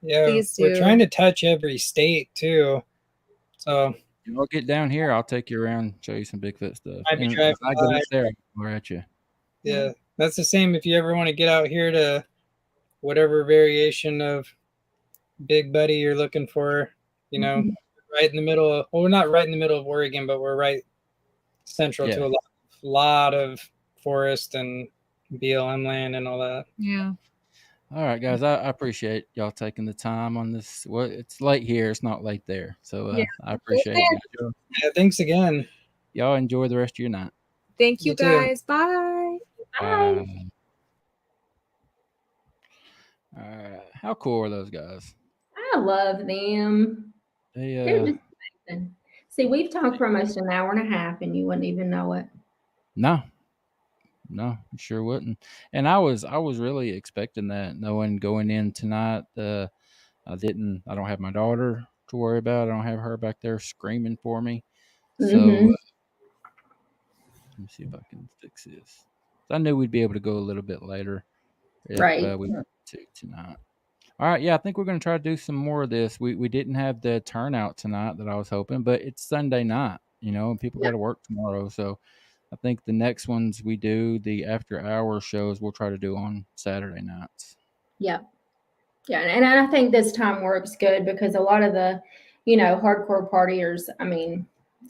Yeah, we're trying to touch every state too. So if I'll get down here, I'll take you around, show you some Bigfoot stuff. I'd be if I go up there, I'll at you. Yeah, that's the same. If you ever want to get out here to whatever variation of Big Buddy you're looking for, you know, right in the middle of, well, we're not right in the middle of Oregon, but we're right central to a lot of forest and BLM land and all that. Yeah. All right, guys. I appreciate y'all taking the time on this. Well, it's late here. It's not late there. So Yeah. I appreciate it. Yeah, thanks again. Y'all enjoy the rest of your night. Thank you You too. guys. Bye. Bye. All right. How cool are those guys? I love them. They They're just amazing. See, we've talked for almost an hour and a half, and you wouldn't even know it. no, you sure wouldn't. And I was really expecting that, knowing going in tonight. I don't have my daughter to worry about. I don't have her back there screaming for me. So Mm-hmm. let me see if I can fix this. I knew we'd be able to go a little bit later if Right. we went to tonight. All right, yeah, I think we're going to try to do some more of this. We didn't have the turnout tonight that I was hoping, but it's Sunday night, and people got Yep. to work tomorrow. So I think the next ones we do, the after hour shows, we'll try to do on Saturday nights. Yep. Yeah, and I think this time works good because a lot of the, hardcore partiers, I mean,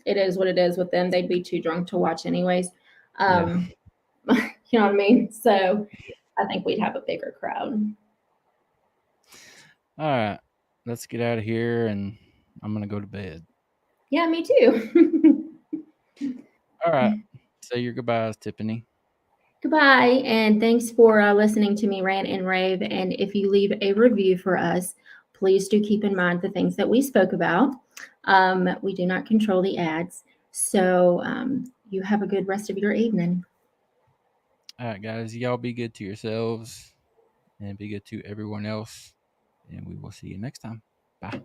it is what it is with them. They'd be too drunk to watch anyways. Yeah. You know what I mean? So I think we'd have a bigger crowd. All right, let's get out of here, and I'm going to go to bed. Yeah, me too. All right, say your goodbyes, Tiffany. Goodbye, and thanks for listening to me rant and rave. And if you leave a review for us, please do keep in mind the things that we spoke about. We do not control the ads. So you have a good rest of your evening. All right, guys, y'all be good to yourselves and be good to everyone else. And we will see you next time. Bye.